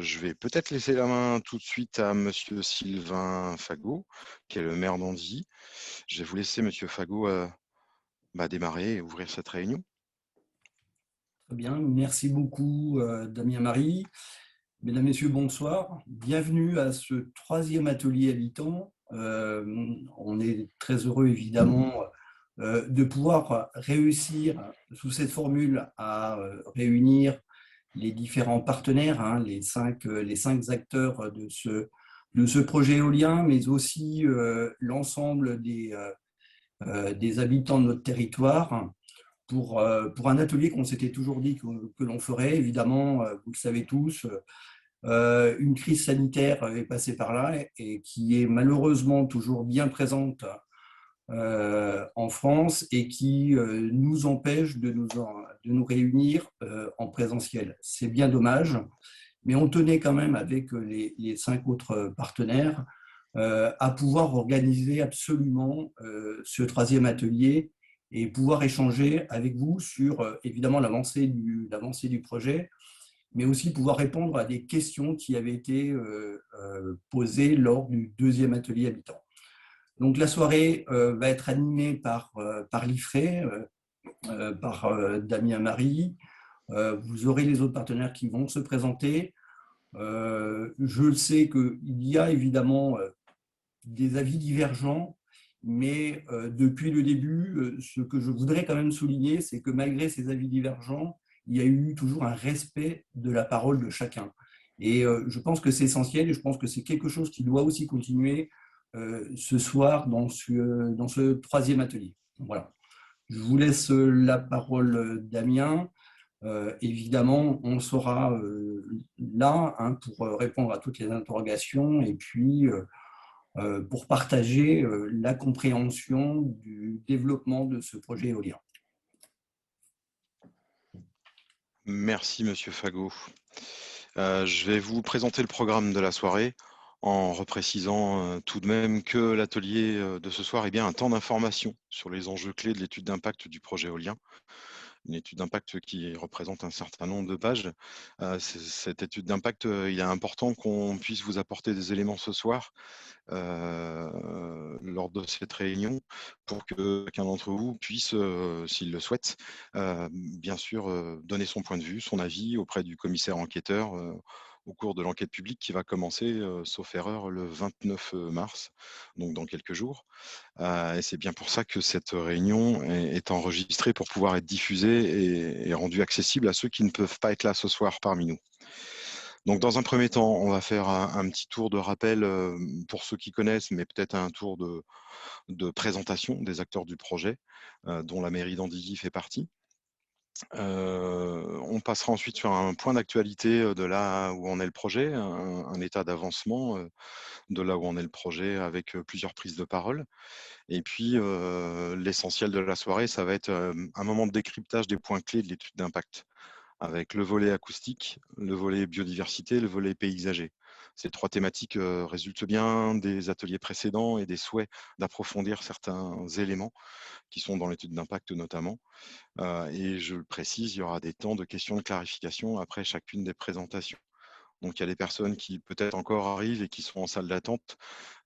Je vais peut-être laisser la main tout de suite à Monsieur Sylvain Fagot, qui est le maire d'Andilly. Je vais vous laisser, Monsieur Fagot, démarrer et ouvrir cette réunion. Très bien, merci beaucoup Damien Marie. Mesdames, Messieurs, bonsoir. Bienvenue à ce troisième atelier habitant. On est très heureux évidemment de pouvoir réussir sous cette formule à réunir les différents partenaires, les cinq acteurs de ce projet éolien, mais aussi l'ensemble des habitants de notre territoire pour un atelier qu'on s'était toujours dit que l'on ferait. Évidemment, vous le savez tous, une crise sanitaire est passée par là et qui est malheureusement toujours bien présente en France et qui nous empêche de nous réunir en présentiel. C'est bien dommage, mais on tenait quand même avec les 5 autres partenaires à pouvoir organiser absolument ce troisième atelier et pouvoir échanger avec vous sur évidemment l'avancée du projet, mais aussi pouvoir répondre à des questions qui avaient été posées lors du deuxième atelier habitant. Donc la soirée va être animée par l'IFRE, par Damien Marie. Vous aurez les autres partenaires qui vont se présenter. Je sais qu'il y a évidemment des avis divergents, mais depuis le début, ce que je voudrais quand même souligner, c'est que malgré ces avis divergents, il y a eu toujours un respect de la parole de chacun. Et je pense que c'est essentiel et je pense que c'est quelque chose qui doit aussi continuer ce soir dans ce troisième atelier. Voilà. Je vous laisse la parole, Damien. Évidemment, on sera là pour répondre à toutes les interrogations et puis pour partager la compréhension du développement de ce projet éolien. Merci, Monsieur Fagot. Je vais vous présenter le programme de la soirée en reprécisant tout de même que l'atelier de ce soir est bien un temps d'information sur les enjeux clés de l'étude d'impact du projet éolien. Une étude d'impact qui représente un certain nombre de pages. Cette étude d'impact, il est important qu'on puisse vous apporter des éléments ce soir lors de cette réunion pour que chacun d'entre vous puisse, s'il le souhaite, bien sûr donner son point de vue, son avis auprès du commissaire enquêteur au cours de l'enquête publique qui va commencer, sauf erreur, le 29 mars, donc dans quelques jours. Et c'est bien pour ça que cette réunion est enregistrée pour pouvoir être diffusée et rendue accessible à ceux qui ne peuvent pas être là ce soir parmi nous. Donc, dans un premier temps, on va faire un petit tour de rappel pour ceux qui connaissent, mais peut-être un tour de présentation des acteurs du projet, dont la mairie d'Andilly fait partie. On passera ensuite sur un point d'actualité de là où en est le projet, un état d'avancement de là où en est le projet avec plusieurs prises de parole. Et puis, l'essentiel de la soirée, ça va être un moment de décryptage des points clés de l'étude d'impact, avec le volet acoustique, le volet biodiversité, le volet paysager. Ces trois thématiques résultent bien des ateliers précédents et des souhaits d'approfondir certains éléments qui sont dans l'étude d'impact notamment. Et je le précise, il y aura des temps de questions de clarification après chacune des présentations. Donc, il y a des personnes qui peut-être encore arrivent et qui sont en salle d'attente.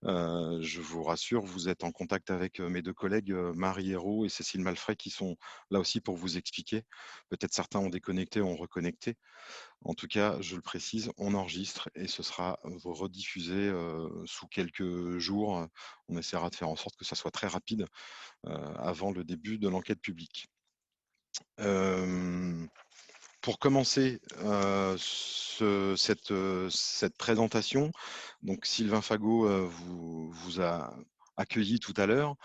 Je vous rassure, vous êtes en contact avec mes deux collègues, Marie Hérault et Cécile Malfray, qui sont là aussi pour vous expliquer. Peut-être certains ont déconnecté, ont reconnecté. En tout cas, je le précise, on enregistre et ce sera rediffusé sous quelques jours. On essaiera de faire en sorte que ça soit très rapide avant le début de l'enquête publique. Pour commencer cette présentation, donc Sylvain Fagot vous a accueilli tout à l'heure,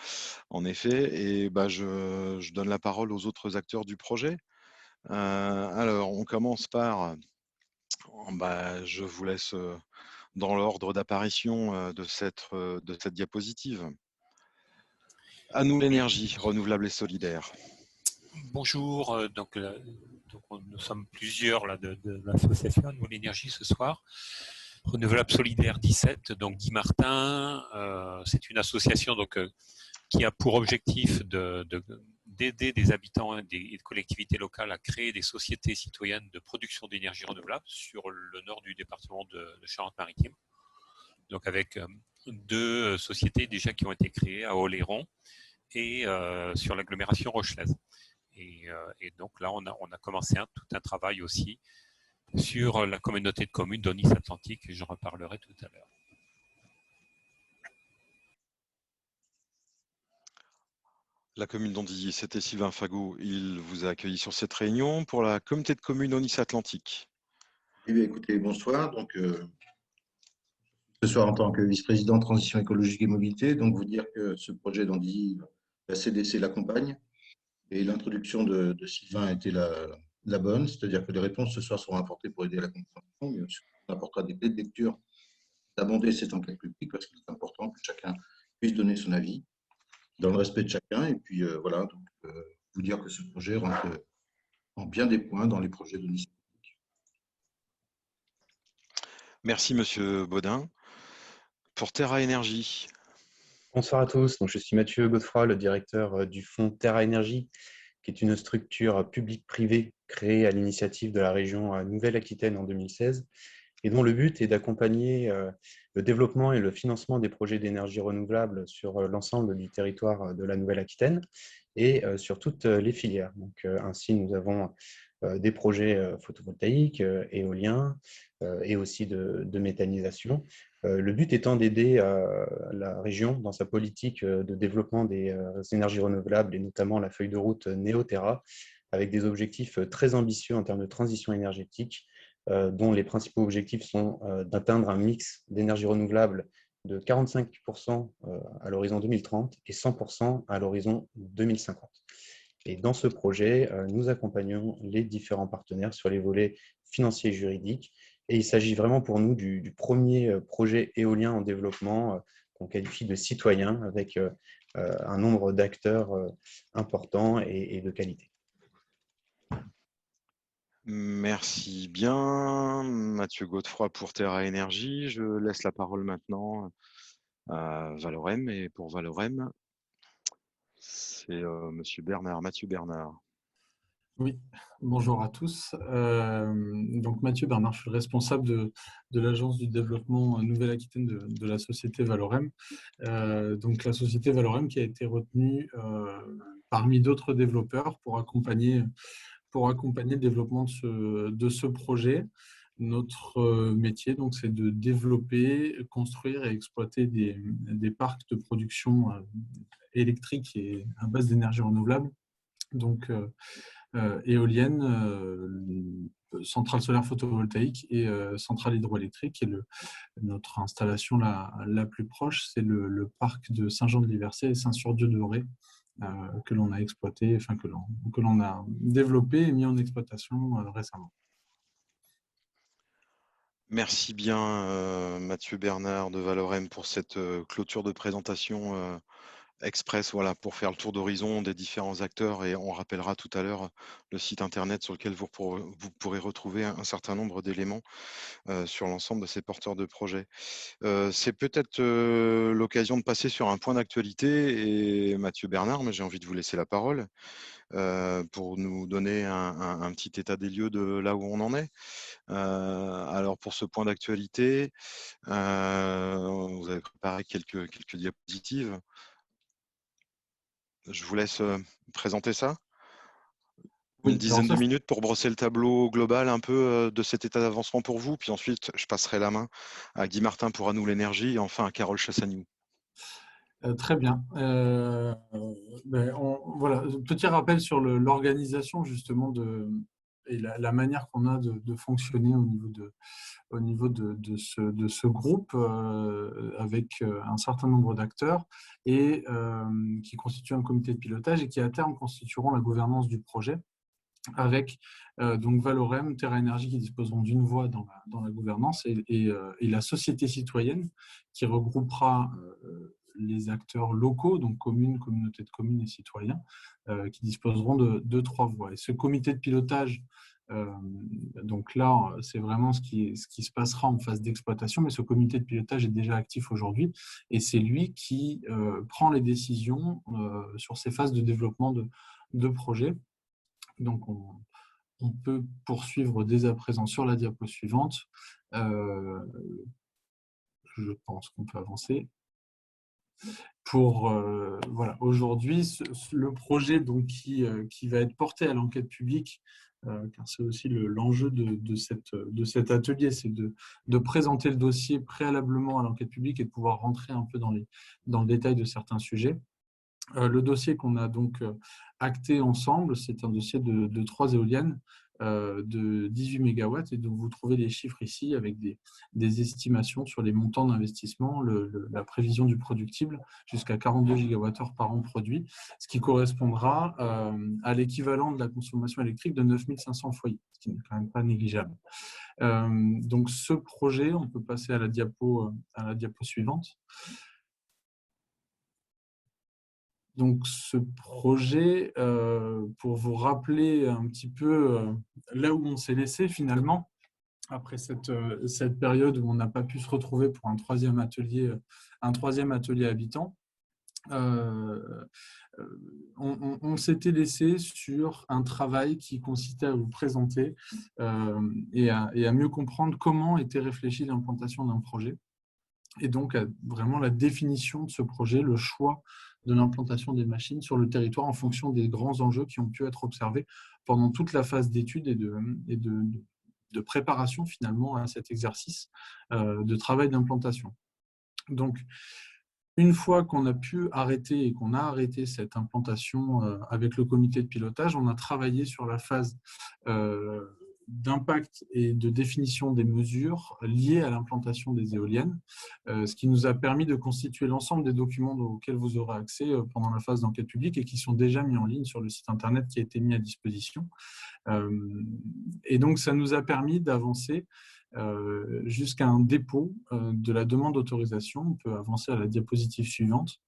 en effet, et je donne la parole aux autres acteurs du projet. Alors, on commence par, je vous laisse dans l'ordre d'apparition de cette diapositive. À nous l'énergie renouvelable et solidaire. Bonjour, nous sommes plusieurs là, de l'association Nous l'énergie ce soir. Renouvelable Solidaire 17, donc Guy Martin, c'est une association qui a pour objectif de d'aider des habitants et des collectivités locales à créer des sociétés citoyennes de production d'énergie renouvelable sur le nord du département de Charente-Maritime. Donc avec 2 sociétés déjà qui ont été créées à Oléron et sur l'agglomération rochelaise. Et donc là, on a commencé tout un travail aussi sur la communauté de communes d'Aunis Atlantique, et j'en reparlerai tout à l'heure. La commune d'Andilly, c'était Sylvain Fagot. Il vous a accueilli sur cette réunion pour la communauté de communes Aunis Atlantique. Eh bien, écoutez, bonsoir. Donc, ce soir, en tant que vice-président Transition écologique et mobilité, donc vous dire que ce projet d'Andilly, la CDC l'accompagne. Et l'introduction de Sylvain a été la bonne, c'est-à-dire que les réponses ce soir seront apportées pour aider à la compréhension, mais on apportera des clés de lecture d'abonder cette enquête publique parce qu'il est important que chacun puisse donner son avis dans le respect de chacun. Et puis voilà, donc, vous dire que ce projet rentre en bien des points dans les projets de l'ICI. Merci, Monsieur Baudin. Pour Terra Énergie. Bonsoir à tous, donc, je suis Mathieu Godefroy, le directeur du fonds Terra Énergie, qui est une structure publique-privée créée à l'initiative de la région Nouvelle-Aquitaine en 2016 et dont le but est d'accompagner le développement et le financement des projets d'énergie renouvelable sur l'ensemble du territoire de la Nouvelle-Aquitaine et sur toutes les filières. Donc, ainsi, nous avons des projets photovoltaïques, éoliens et aussi de méthanisation. Le but étant d'aider la région dans sa politique de développement des énergies renouvelables et notamment la feuille de route Néo-Terra avec des objectifs très ambitieux en termes de transition énergétique dont les principaux objectifs sont d'atteindre un mix d'énergie renouvelable de 45% à l'horizon 2030 et 100% à l'horizon 2050. Et dans ce projet, nous accompagnons les différents partenaires sur les volets financiers et juridiques. Et il s'agit vraiment pour nous du premier projet éolien en développement qu'on qualifie de citoyen avec un nombre d'acteurs importants et de qualité. Merci bien, Mathieu Godefroy pour Terra Énergie. Je laisse la parole maintenant à Valorem. Et pour Valorem, c'est Monsieur Bernard, Mathieu Bernard. Oui, bonjour à tous. Donc Mathieu Bernard, je suis le responsable de l'agence du développement Nouvelle-Aquitaine de la société Valorem. Donc la société Valorem qui a été retenue parmi d'autres développeurs pour accompagner le développement de ce projet. Notre métier, donc, c'est de développer, construire et exploiter des parcs de production électrique et à base d'énergie renouvelable. Donc, éolienne, centrale solaire photovoltaïque et centrale hydroélectrique. Et notre installation la plus proche, c'est le parc de Saint-Jean-de-Liversay et Saint-Sur-Dieu-de-Auray que l'on a exploité, enfin que l'on a développé et mis en exploitation récemment. Merci bien, Mathieu Bernard de Valorem pour cette clôture de présentation express, voilà, pour faire le tour d'horizon des différents acteurs, et on rappellera tout à l'heure le site internet sur lequel vous pourrez retrouver un certain nombre d'éléments sur l'ensemble de ces porteurs de projets. C'est peut-être l'occasion de passer sur un point d'actualité, et Mathieu Bernard, j'ai envie de vous laisser la parole pour nous donner un petit état des lieux de là où on en est. Alors pour ce point d'actualité, vous avez préparé quelques diapositives. Je vous laisse présenter ça. Une dizaine de minutes pour brosser le tableau global un peu de cet état d'avancement pour vous. Puis ensuite, je passerai la main à Guy Martin pour À nous l'énergie et enfin à Carole Chassagnou. Très bien. Voilà, petit rappel sur l'organisation justement et la manière qu'on a de fonctionner au niveau de ce groupe avec un certain nombre d'acteurs et qui constituent un comité de pilotage et qui à terme constitueront la gouvernance du projet avec donc Valorem, Terra Énergie qui disposeront d'une voix dans la gouvernance et la société citoyenne qui regroupera les acteurs locaux, donc communes, communautés de communes et citoyens, qui disposeront de 3 voix. Et ce comité de pilotage, donc là, c'est vraiment ce qui se passera en phase d'exploitation, mais ce comité de pilotage est déjà actif aujourd'hui et c'est lui qui prend les décisions sur ces phases de développement de projet. Donc, on peut poursuivre dès à présent sur la diapo suivante. Je pense qu'on peut avancer. Pour voilà, aujourd'hui, le projet donc, qui va être porté à l'enquête publique, car c'est aussi l'enjeu de cet atelier, c'est de présenter le dossier préalablement à l'enquête publique et de pouvoir rentrer un peu dans le détail de certains sujets. Le dossier qu'on a donc acté ensemble, c'est un dossier de 3 éoliennes de 18 MW, et donc vous trouvez les chiffres ici avec des estimations sur les montants d'investissement, la prévision du productible jusqu'à 42 GWh par an produit, ce qui correspondra à l'équivalent de la consommation électrique de 9500 foyers, ce qui n'est quand même pas négligeable. Donc ce projet, on peut passer à la diapo suivante. Donc, ce projet, pour vous rappeler un petit peu là où on s'est laissé finalement, après cette période où on n'a pas pu se retrouver pour un troisième atelier habitant, on s'était laissé sur un travail qui consistait à vous présenter et à mieux comprendre comment était réfléchie l'implantation d'un projet. Et donc, vraiment la définition de ce projet, le choix de l'implantation des machines sur le territoire en fonction des grands enjeux qui ont pu être observés pendant toute la phase d'étude et de préparation finalement à cet exercice de travail d'implantation. Donc, une fois qu'on a pu arrêter et qu'on a arrêté cette implantation avec le comité de pilotage, on a travaillé sur la phase d'impact et de définition des mesures liées à l'implantation des éoliennes, ce qui nous a permis de constituer l'ensemble des documents auxquels vous aurez accès pendant la phase d'enquête publique et qui sont déjà mis en ligne sur le site internet qui a été mis à disposition. Et donc, ça nous a permis d'avancer jusqu'à un dépôt de la demande d'autorisation. On peut avancer à la diapositive suivante,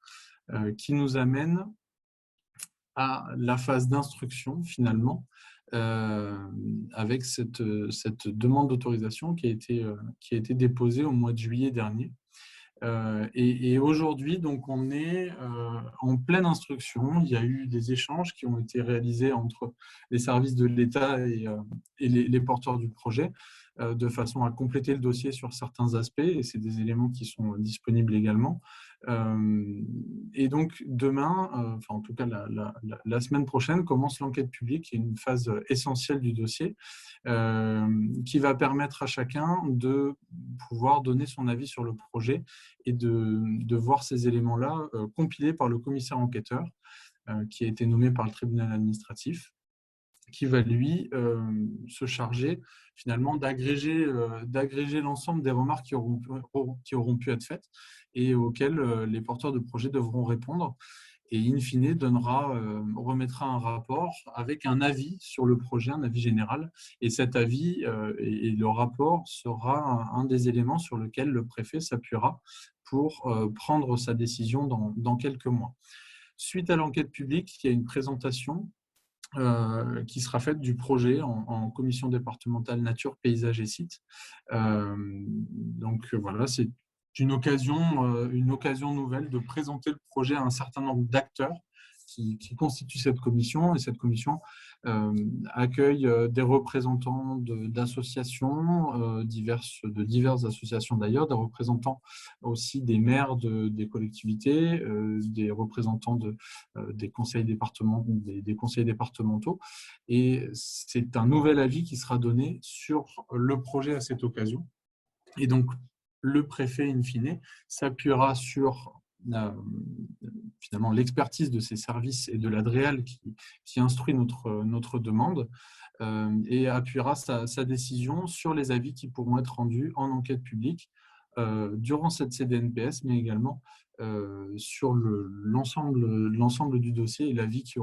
qui nous amène à la phase d'instruction finalement, avec cette demande d'autorisation qui a été déposée au mois de juillet dernier. Et aujourd'hui, donc, on est en pleine instruction. Il y a eu des échanges qui ont été réalisés entre les services de l'État et les porteurs du projet, de façon à compléter le dossier sur certains aspects, et c'est des éléments qui sont disponibles également. Et donc demain, enfin en tout cas la semaine prochaine, commence l'enquête publique, qui est une phase essentielle du dossier, qui va permettre à chacun de pouvoir donner son avis sur le projet et de voir ces éléments-là compilés par le commissaire enquêteur, qui a été nommé par le tribunal administratif, qui va lui se charger finalement d'agréger l'ensemble des remarques qui auront pu être faites et auxquelles les porteurs de projet devront répondre, et in fine remettra un rapport avec un avis sur le projet, un avis général, et cet avis et le rapport sera un des éléments sur lequel le préfet s'appuiera pour prendre sa décision dans quelques mois. Suite à l'enquête publique, il y a une présentation qui sera faite du projet en commission départementale nature, paysage et sites. Donc voilà, c'est une occasion nouvelle de présenter le projet à un certain nombre d'acteurs qui constituent cette commission, et cette commission accueille des représentants d'associations, de diverses associations d'ailleurs, des représentants aussi des maires des collectivités, des représentants des conseils départementaux, et c'est un nouvel avis qui sera donné sur le projet à cette occasion. Et donc, le préfet, in fine, s'appuiera sur finalement l'expertise de ces services et de l'ADREAL qui instruit notre demande, et appuiera sa décision sur les avis qui pourront être rendus en enquête publique durant cette CDNPS, mais également sur l'ensemble du dossier et l'avis qui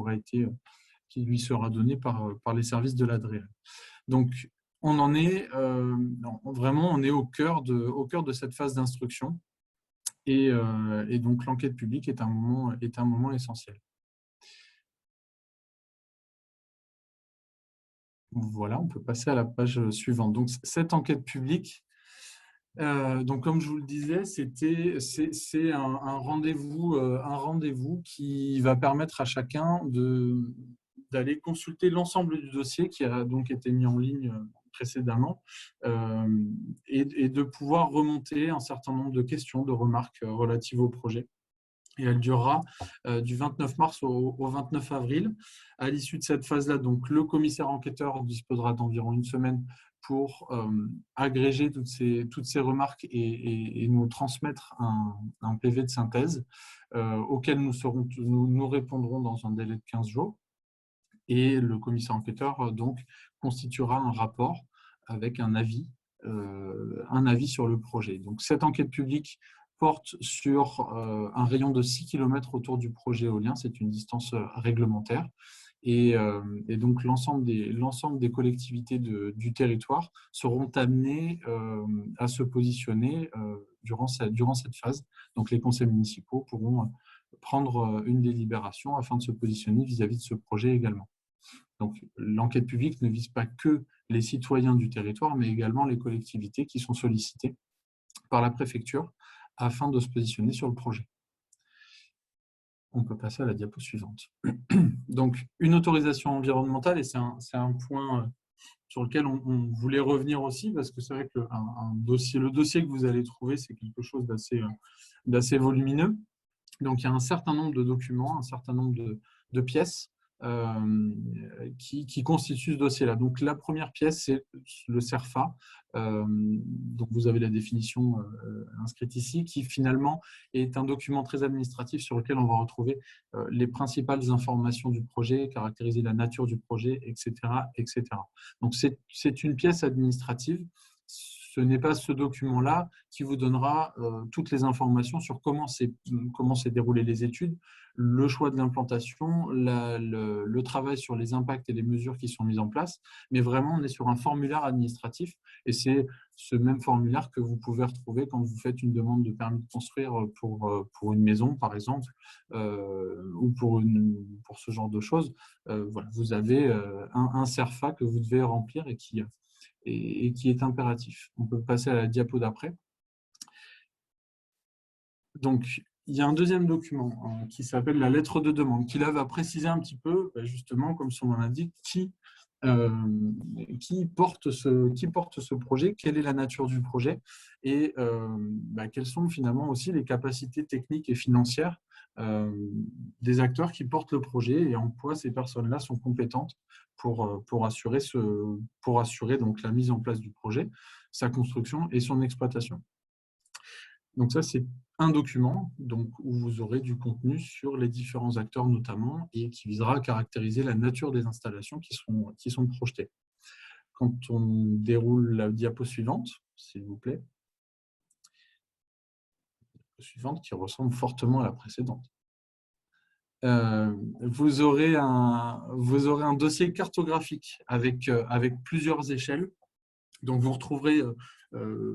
lui sera donné par les services de l'ADREAL. Donc, on en est vraiment, on est au cœur de cette phase d'instruction, et donc l'enquête publique est un moment essentiel. Voilà, on peut passer à la page suivante. Donc cette enquête publique, donc comme je vous le disais, c'est un rendez-vous qui va permettre à chacun d'aller consulter l'ensemble du dossier qui a donc été mis en ligne précédemment et de pouvoir remonter un certain nombre de questions, de remarques relatives au projet. Et elle durera du 29 mars au 29 avril. À l'issue de cette phase-là, donc, le commissaire enquêteur disposera d'environ une semaine pour agréger toutes ces remarques et nous transmettre un PV de synthèse auquel nous répondrons dans un délai de 15 jours. Et le commissaire enquêteur donc, constituera un rapport avec un avis sur le projet. Donc, cette enquête publique porte sur un rayon de 6 km autour du projet éolien. C'est une distance réglementaire. Et donc, l'ensemble des collectivités du territoire seront amenées à se positionner durant cette phase. Donc, les conseils municipaux pourront prendre une délibération afin de se positionner vis-à-vis de ce projet également. Donc, l'enquête publique ne vise pas que les citoyens du territoire, mais également les collectivités qui sont sollicitées par la préfecture afin de se positionner sur le projet. On peut passer à la diapo suivante. Donc, une autorisation environnementale, et c'est un point sur lequel on voulait revenir aussi, parce que c'est vrai que le dossier que vous allez trouver, c'est quelque chose d'assez volumineux. Donc, il y a un certain nombre de documents, un certain nombre de pièces qui constituent ce dossier-là. Donc, la première pièce, c'est le CERFA. Donc, vous avez la définition inscrite ici, qui finalement est un document très administratif sur lequel on va retrouver les principales informations du projet, caractériser la nature du projet, etc. etc. Donc, c'est une pièce administrative. Ce n'est pas ce document-là qui vous donnera toutes les informations sur comment s'est déroulées les études, le choix de l'implantation, le travail sur les impacts et les mesures qui sont mises en place. Mais vraiment, on est sur un formulaire administratif et c'est ce même formulaire que vous pouvez retrouver quand vous faites une demande de permis de construire pour une maison, par exemple, ou pour ce genre de choses. Voilà, vous avez un CERFA que vous devez remplir et qui est impératif. On peut passer à la diapo d'après. Donc, il y a un deuxième document qui s'appelle la lettre de demande, qui là va préciser un petit peu, justement, comme son nom l'indique, qui porte ce projet, quelle est la nature du projet et quelles sont finalement aussi les capacités techniques et financières des acteurs qui portent le projet et en quoi ces personnes-là sont compétentes pour assurer donc la mise en place du projet, sa construction et son exploitation. Donc ça, c'est un document donc, où vous aurez du contenu sur les différents acteurs notamment et qui visera à caractériser la nature des installations qui sont projetées. Quand on déroule la diapo suivante, s'il vous plaît, suivante qui ressemble fortement à la précédente. Vous aurez un dossier cartographique avec plusieurs échelles. Donc, vous retrouverez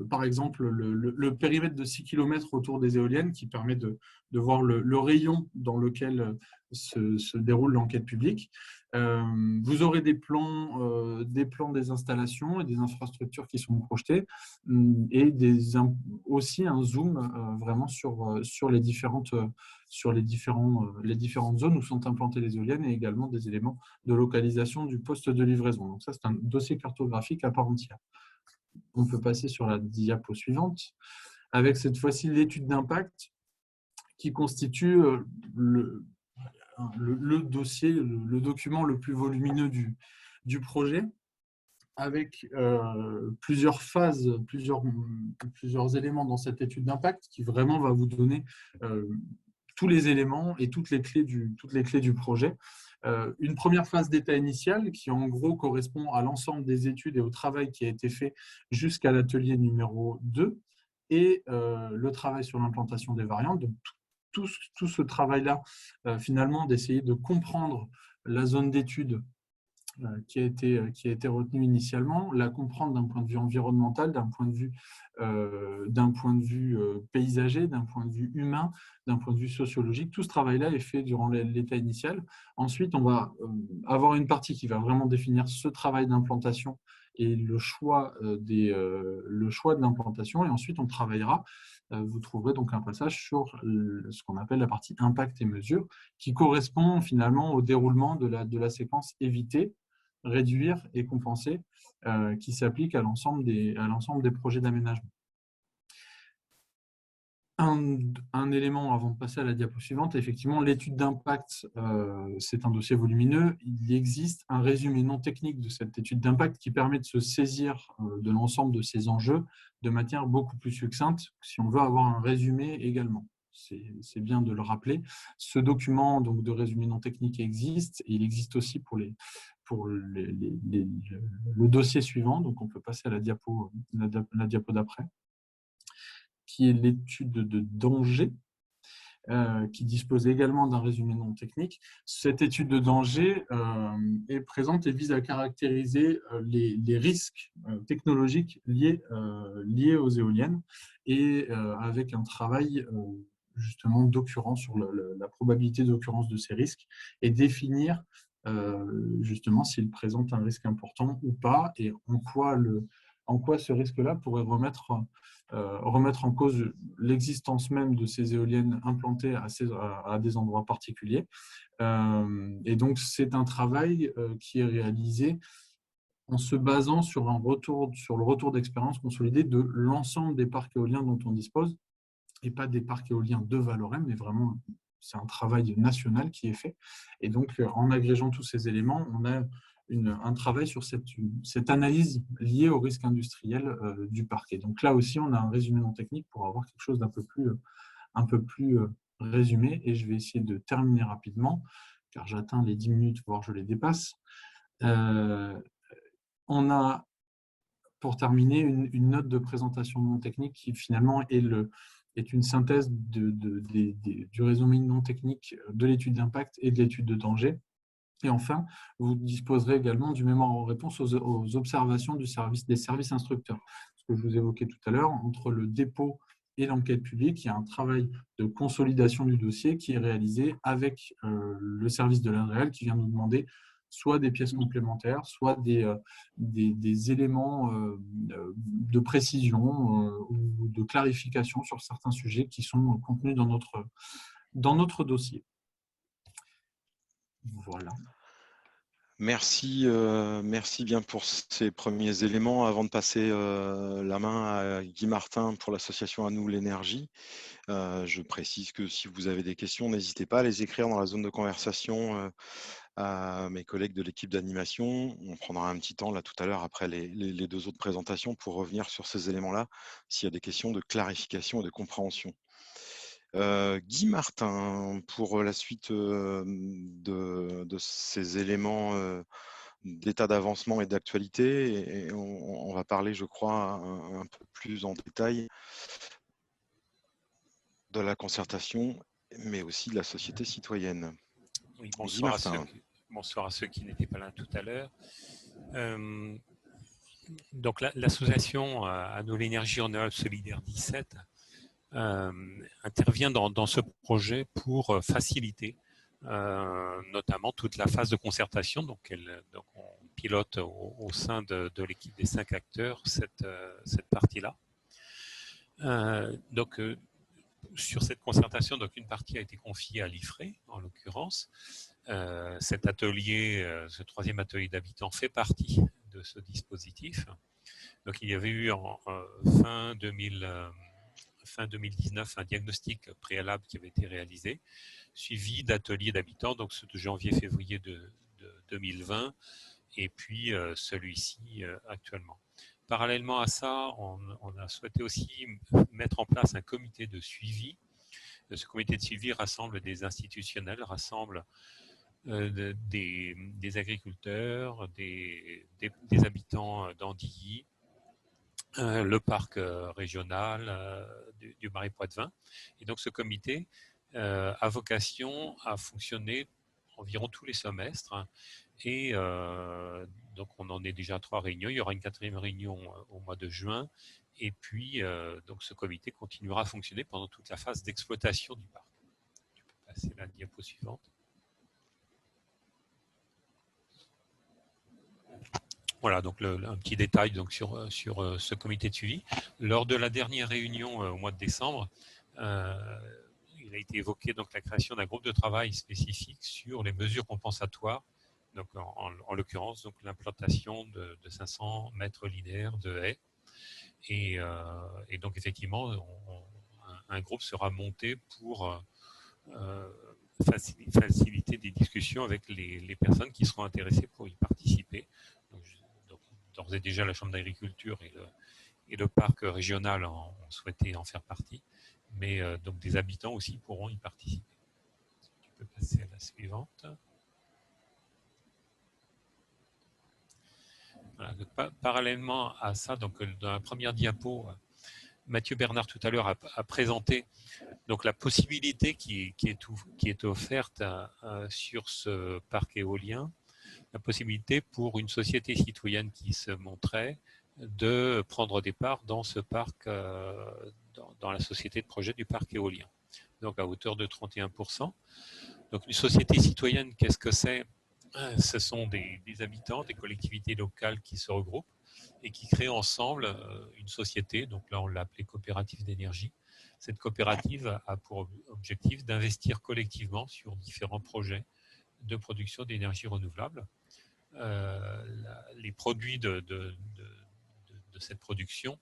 par exemple le périmètre de 6 km autour des éoliennes qui permet de voir le rayon dans lequel se déroule l'enquête publique. Vous aurez des plans des installations et des infrastructures qui sont projetées et aussi un zoom vraiment sur les différentes zones où sont implantées les éoliennes et également des éléments de localisation du poste de livraison. Donc ça, c'est un dossier cartographique à part entière. On peut passer sur la diapo suivante avec cette fois-ci l'étude d'impact qui constitue le dossier, le document le plus volumineux du projet avec plusieurs phases, plusieurs éléments dans cette étude d'impact qui vraiment va vous donner tous les éléments et toutes les clés du projet. Une première phase d'état initial qui en gros correspond à l'ensemble des études et au travail qui a été fait jusqu'à l'atelier numéro 2 et le travail sur l'implantation des variantes. Donc, tout ce travail-là, finalement, d'essayer de comprendre la zone d'étude qui a été retenue initialement, la comprendre d'un point de vue environnemental, d'un point de vue paysager, d'un point de vue humain, d'un point de vue sociologique. Tout ce travail-là est fait durant l'état initial. Ensuite, on va avoir une partie qui va vraiment définir ce travail d'implantation et le choix de l'implantation. Et ensuite, on travaillera, vous trouverez donc un passage sur ce qu'on appelle la partie impact et mesure, qui correspond finalement au déroulement de la séquence éviter, réduire et compenser, qui s'applique à l'ensemble des projets d'aménagement. Un élément avant de passer à la diapo suivante, effectivement, l'étude d'impact, c'est un dossier volumineux. Il existe un résumé non technique de cette étude d'impact qui permet de se saisir de l'ensemble de ces enjeux de manière beaucoup plus succincte si on veut avoir un résumé également. C'est bien de le rappeler. Ce document donc, de résumé non technique existe et il existe aussi pour le dossier suivant. Donc, on peut passer à la diapo d'après, qui est l'étude de danger, qui dispose également d'un résumé non technique. Cette étude de danger est présente et vise à caractériser les risques technologiques liés aux éoliennes et avec un travail justement d'occurrence sur la probabilité d'occurrence de ces risques et définir justement s'il présente un risque important ou pas et en quoi ce risque-là pourrait remettre en cause l'existence même de ces éoliennes implantées à des endroits particuliers. Et donc, c'est un travail qui est réalisé en se basant sur le retour d'expérience consolidé de l'ensemble des parcs éoliens dont on dispose, et pas des parcs éoliens de Valorem, mais vraiment, c'est un travail national qui est fait. Et donc, en agrégeant tous ces éléments, on a un travail sur cette analyse liée au risque industriel du parc. Et donc là aussi, on a un résumé non technique pour avoir quelque chose d'un peu plus résumé. Et je vais essayer de terminer rapidement, car j'atteins les 10 minutes, voire je les dépasse. On a, pour terminer, une note de présentation non technique qui finalement est une synthèse du résumé non technique de l'étude d'impact et de l'étude de danger. Et enfin, vous disposerez également du mémoire en réponse aux observations des services instructeurs. Ce que je vous évoquais tout à l'heure, entre le dépôt et l'enquête publique, il y a un travail de consolidation du dossier qui est réalisé avec le service de l'ANREAL qui vient nous demander soit des pièces complémentaires, soit des éléments de précision ou de clarification sur certains sujets qui sont contenus dans notre dossier. Voilà. Merci, merci bien pour ces premiers éléments. Avant de passer la main à Guy Martin pour l'association À nous l'énergie, je précise que si vous avez des questions, n'hésitez pas à les écrire dans la zone de conversation à mes collègues de l'équipe d'animation. On prendra un petit temps là tout à l'heure après les deux autres présentations pour revenir sur ces éléments-là s'il y a des questions de clarification et de compréhension. Guy Martin, pour la suite de ces éléments d'état d'avancement et d'actualité, et on va parler, je crois, un peu plus en détail de la concertation, mais aussi de la société citoyenne. Oui, bonsoir à ceux qui n'étaient pas là tout à l'heure. Donc l'association À nous l'énergie renouvelable solidaire 17 intervient dans ce projet pour faciliter notamment toute la phase de concertation. Donc on pilote au sein de l'équipe des 5 acteurs cette partie-là. Sur cette concertation, donc une partie a été confiée à l'IFRE, en l'occurrence. Cet atelier, ce 3e atelier d'habitants fait partie de ce dispositif. Donc il y avait eu en fin 2019 un diagnostic préalable qui avait été réalisé, suivi d'ateliers d'habitants, donc ceux de janvier-février de 2020, et puis celui-ci actuellement. Parallèlement à ça, on a souhaité aussi mettre en place un comité de suivi. Ce comité de suivi rassemble des institutionnels, rassemble des agriculteurs, des habitants d'Andilly, le parc régional du Marais Poitevin. Et donc ce comité a vocation à fonctionner environ tous les semestres. Et donc on en est déjà à 3 réunions. Il y aura une 4e réunion au mois de juin. Et puis donc ce comité continuera à fonctionner pendant toute la phase d'exploitation du parc. Tu peux passer la diapo suivante. Voilà, donc un petit détail donc, sur ce comité de suivi. Lors de la dernière réunion au mois de décembre, il a été évoqué donc, la création d'un groupe de travail spécifique sur les mesures compensatoires, donc en l'occurrence l'implantation de 500 mètres linéaires de haies. Et donc effectivement, un groupe sera monté pour faciliter des discussions avec les personnes qui seront intéressées pour y participer. Donc, d'ores et déjà, la Chambre d'agriculture et le parc régional ont souhaité en faire partie, mais donc des habitants aussi pourront y participer. Tu peux passer à la suivante. Voilà, donc, parallèlement à ça, donc, dans la première diapo, Mathieu Bernard tout à l'heure a présenté donc, la possibilité qui est offerte sur ce parc éolien, la possibilité pour une société citoyenne qui se montrait de prendre des parts dans ce parc, dans la société de projet du parc éolien, donc à hauteur de 31%. Donc une société citoyenne, qu'est-ce que c'est? Ce sont des habitants, des collectivités locales qui se regroupent et qui créent ensemble une société, donc là on l'a appelée coopérative d'énergie. Cette coopérative a pour objectif d'investir collectivement sur différents projets de production d'énergie renouvelable. Les produits de cette production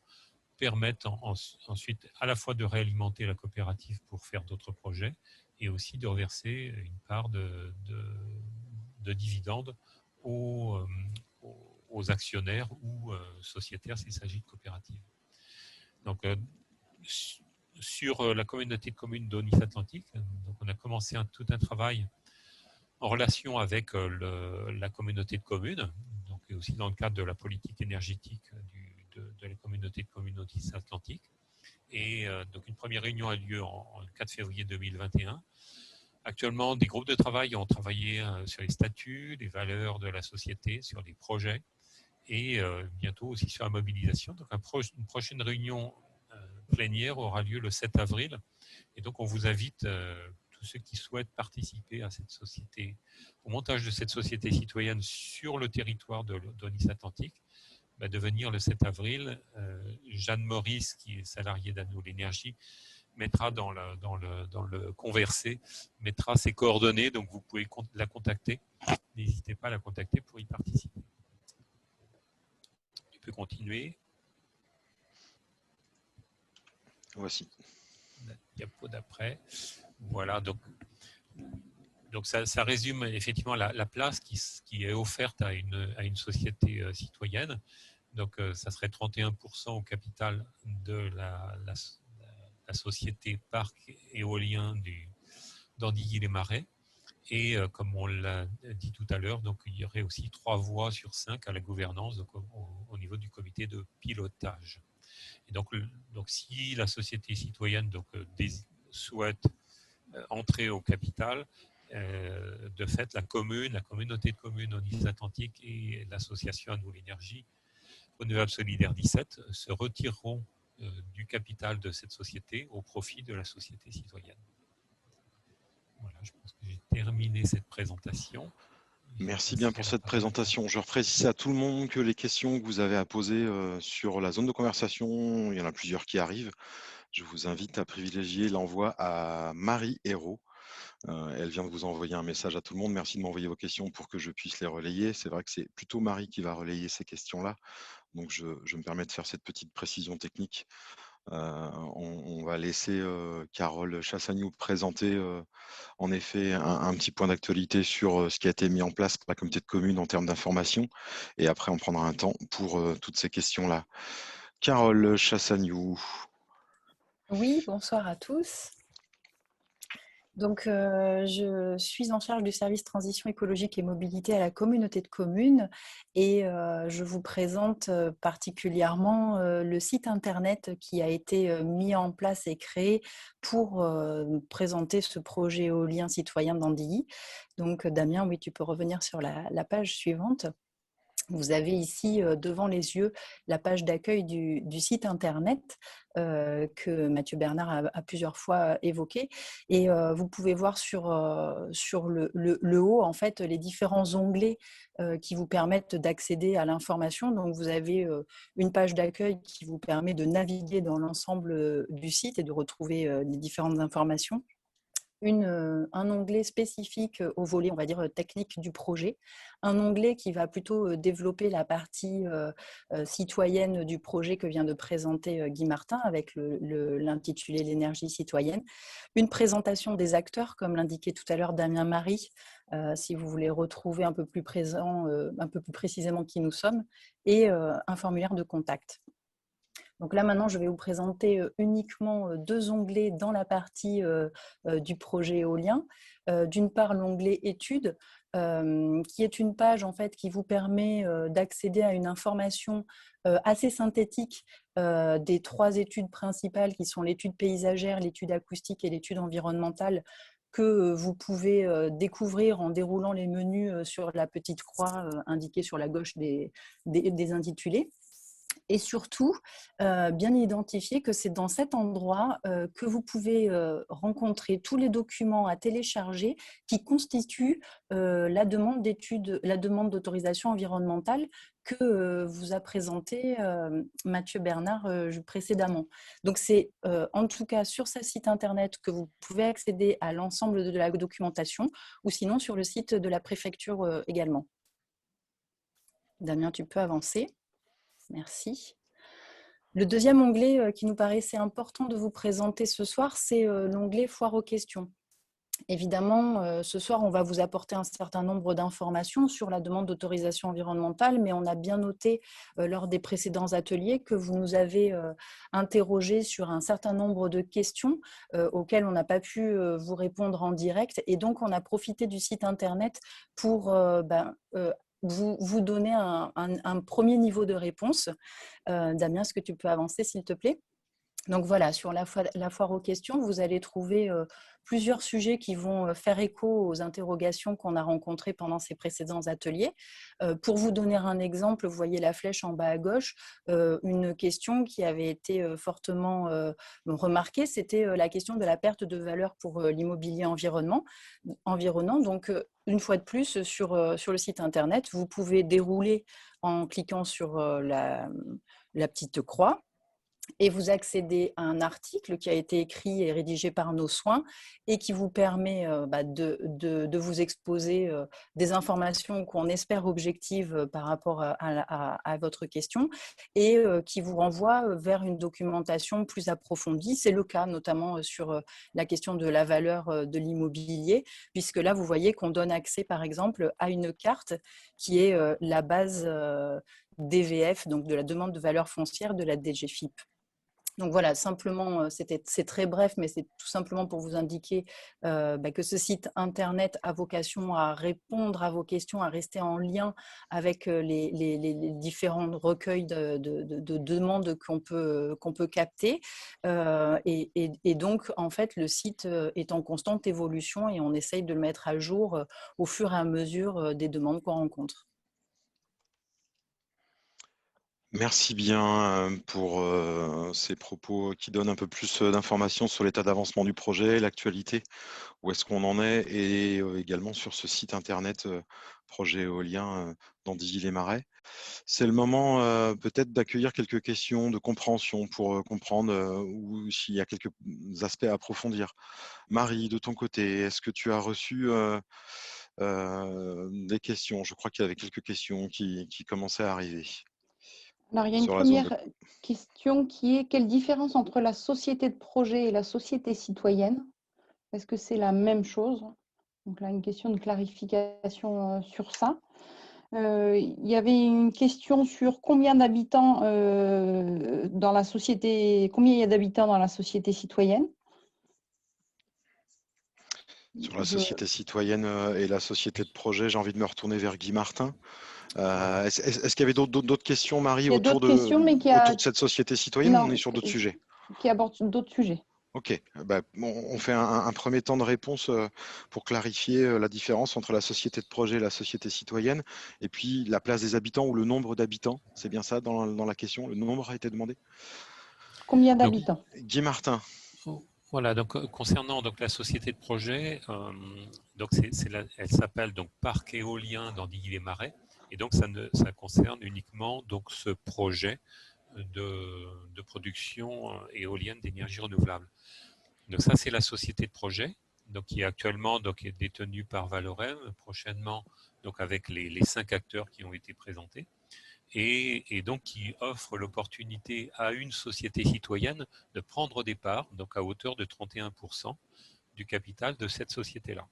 permettent ensuite à la fois de réalimenter la coopérative pour faire d'autres projets et aussi de reverser une part de dividendes aux actionnaires ou sociétaires s'il s'agit de coopératives. Donc, sur la communauté de communes d'Aunis-Atlantique, on a commencé tout un travail en relation avec la communauté de communes, donc aussi dans le cadre de la politique énergétique de la communauté de communes Aunis-Atlantique. Et donc une première réunion a lieu le 4 février 2021. Actuellement, des groupes de travail ont travaillé sur les statuts, les valeurs de la société, sur les projets et bientôt aussi sur la mobilisation. Donc une prochaine réunion plénière aura lieu le 7 avril. Et donc on vous invite, tous ceux qui souhaitent participer à cette société, au montage de cette société citoyenne sur le territoire d'Aunis-Atlantique, de venir le 7 avril. Jeanne Maurice, qui est salariée d'Anoul Énergie, mettra dans le conversé, mettra ses coordonnées, donc vous pouvez la contacter. N'hésitez pas à la contacter pour y participer. Tu peux continuer. Voici. La diapo d'après. Voilà, donc ça résume effectivement la place qui est offerte à une société citoyenne. Donc ça serait 31% au capital de la société parc éolien d'Andilly-les-Marais. Et comme on l'a dit tout à l'heure, donc il y aurait aussi 3 voix sur 5 à la gouvernance, donc au niveau du comité de pilotage. Et donc si la société citoyenne souhaite entrer au capital, de fait, la communauté de communes Aunis-Atlantique et l'association Anoul Énergie Renouvelable Solidaire 17 se retireront du capital de cette société au profit de la société citoyenne. Voilà, je pense que j'ai terminé cette présentation. Merci bien pour cette présentation. Je reprécise à tout le monde que les questions que vous avez à poser sur la zone de conversation, il y en a plusieurs qui arrivent. Je vous invite à privilégier l'envoi à Marie Hérault. Elle vient de vous envoyer un message à tout le monde. Merci de m'envoyer vos questions pour que je puisse les relayer. C'est vrai que c'est plutôt Marie qui va relayer ces questions-là. Donc, je me permets de faire cette petite précision technique. On va laisser Carole Chassagnou présenter en effet un petit point d'actualité sur ce qui a été mis en place par la communauté de communes en termes d'information. Et après, on prendra un temps pour toutes ces questions-là. Carole Chassagnou. Oui, bonsoir à tous. Donc, je suis en charge du service transition écologique et mobilité à la communauté de communes et je vous présente particulièrement le site internet qui a été mis en place et créé pour présenter ce projet éolien citoyen d'Andilly. Donc, Damien, oui, tu peux revenir sur la page suivante. Vous avez ici devant les yeux la page d'accueil du site internet que Mathieu Bernard a plusieurs fois évoqué. Et vous pouvez voir sur le haut, en fait, les différents onglets qui vous permettent d'accéder à l'information. Donc, vous avez une page d'accueil qui vous permet de naviguer dans l'ensemble du site et de retrouver les différentes informations. Un onglet spécifique au volet, on va dire, technique du projet, un onglet qui va plutôt développer la partie citoyenne du projet que vient de présenter Guy Martin avec l'intitulé l'énergie citoyenne, une présentation des acteurs, comme l'indiquait tout à l'heure Damien Marie, si vous voulez retrouver un peu plus précisément qui nous sommes, et un formulaire de contact. Donc là, maintenant, je vais vous présenter uniquement deux onglets dans la partie du projet éolien. D'une part, l'onglet études, qui est une page en fait, qui vous permet d'accéder à une information assez synthétique des trois études principales qui sont l'étude paysagère, l'étude acoustique et l'étude environnementale que vous pouvez découvrir en déroulant les menus sur la petite croix indiquée sur la gauche des intitulés. Et surtout, bien identifier que c'est dans cet endroit que vous pouvez rencontrer tous les documents à télécharger qui constituent la demande d'étude, la demande d'autorisation environnementale que vous a présenté Mathieu Bernard précédemment. Donc c'est en tout cas sur ce site internet que vous pouvez accéder à l'ensemble de la documentation ou sinon sur le site de la préfecture également. Damien, tu peux avancer. Merci. Le deuxième onglet qui nous paraissait important de vous présenter ce soir, c'est l'onglet Foire aux questions. Évidemment, ce soir, on va vous apporter un certain nombre d'informations sur la demande d'autorisation environnementale, mais on a bien noté lors des précédents ateliers que vous nous avez interrogé sur un certain nombre de questions auxquelles on n'a pas pu vous répondre en direct. Et donc, on a profité du site internet pour vous donner un premier niveau de réponse. Damien, est-ce que tu peux avancer, s'il te plaît ? Donc voilà, sur la foire aux questions, vous allez trouver plusieurs sujets qui vont faire écho aux interrogations qu'on a rencontrées pendant ces précédents ateliers. Pour vous donner un exemple, vous voyez la flèche en bas à gauche, une question qui avait été fortement remarquée, c'était la question de la perte de valeur pour l'immobilier environnant. Donc, une fois de plus, sur le site internet, vous pouvez dérouler en cliquant sur la petite croix. Et vous accédez à un article qui a été écrit et rédigé par nos soins et qui vous permet de vous exposer des informations qu'on espère objectives par rapport à votre question et qui vous renvoie vers une documentation plus approfondie. C'est le cas notamment sur la question de la valeur de l'immobilier, puisque là, vous voyez qu'on donne accès, par exemple, à une carte qui est la base DVF, donc de la demande de valeur foncière de la DGFiP. Donc voilà, simplement, c'est très bref, mais c'est tout simplement pour vous indiquer que ce site internet a vocation à répondre à vos questions, à rester en lien avec les différents recueils de demandes qu'on peut capter. Et donc, en fait, le site est en constante évolution et on essaye de le mettre à jour au fur et à mesure des demandes qu'on rencontre. Merci bien pour ces propos qui donnent un peu plus d'informations sur l'état d'avancement du projet, l'actualité, où est-ce qu'on en est, et également sur ce site internet projet éolien d'Andilly-les-Marais. C'est le moment peut-être d'accueillir quelques questions de compréhension pour comprendre ou s'il y a quelques aspects à approfondir. Marie, de ton côté, est-ce que tu as reçu des questions? Je crois qu'il y avait quelques questions qui commençaient à arriver. Alors, il y a une première question qui est: quelle différence entre la société de projet et la société citoyenne? Est-ce que c'est la même chose? Donc là, une question de clarification sur ça. Il y avait une question sur combien d'habitants dans la société, combien il y a d'habitants dans la société citoyenne? Sur la société citoyenne et la société de projet, j'ai envie de me retourner vers Guy Martin. Est-ce qu'il y avait d'autres questions, Marie, autour de cette société citoyenne? Non, ou on est sur d'autres sujets? Qui aborde d'autres sujets. Ok, on fait un premier temps de réponse pour clarifier la différence entre la société de projet et la société citoyenne, et puis la place des habitants ou le nombre d'habitants. C'est bien ça dans la question? Le nombre a été demandé? Combien d'habitants? Guy Martin. Voilà, donc concernant la société de projet, elle s'appelle donc Parc éolien d'Andilly-les-Marais, et donc ça concerne uniquement donc ce projet de production éolienne d'énergie renouvelable. Donc ça, c'est la société de projet, donc qui est actuellement est détenue par Valorem, prochainement donc avec les 5 acteurs qui ont été présentés, et donc qui offre l'opportunité à une société citoyenne de prendre des parts, donc à hauteur de 31% du capital de cette société-là.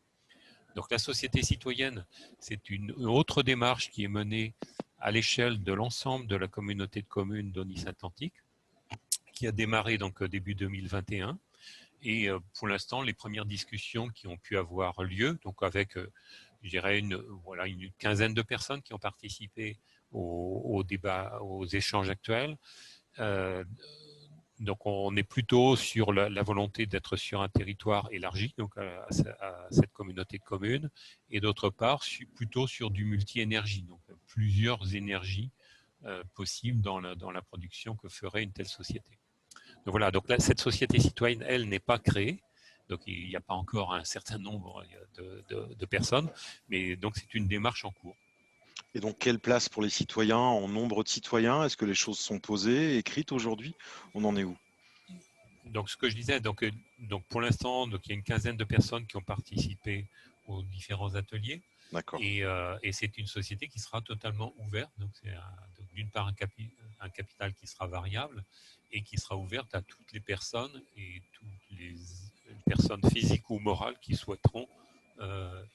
Donc la société citoyenne, c'est une autre démarche qui est menée à l'échelle de l'ensemble de la communauté de communes d'Aunis-Atlantique, qui a démarré donc début 2021. Et pour l'instant, les premières discussions qui ont pu avoir lieu, donc avec, je dirais, une quinzaine de personnes qui ont participé au débat, aux échanges actuels. Donc on est plutôt sur la volonté d'être sur un territoire élargi, donc à cette communauté de communes, et d'autre part plutôt sur du multi-énergie, donc plusieurs énergies possibles dans la production que ferait une telle société. Donc voilà, donc là, cette société citoyenne, elle, n'est pas créée, donc il n'y a pas encore un certain nombre de personnes, mais donc c'est une démarche en cours. Et donc, quelle place pour les citoyens en nombre de citoyens? Est-ce que les choses sont posées, écrites aujourd'hui? On en est où? Donc, ce que je disais, donc pour l'instant, il y a une quinzaine de personnes qui ont participé aux différents ateliers. D'accord. Et c'est une société qui sera totalement ouverte. Donc, c'est d'une part un capital qui sera variable et qui sera ouverte à toutes les personnes et toutes les personnes physiques ou morales qui souhaiteront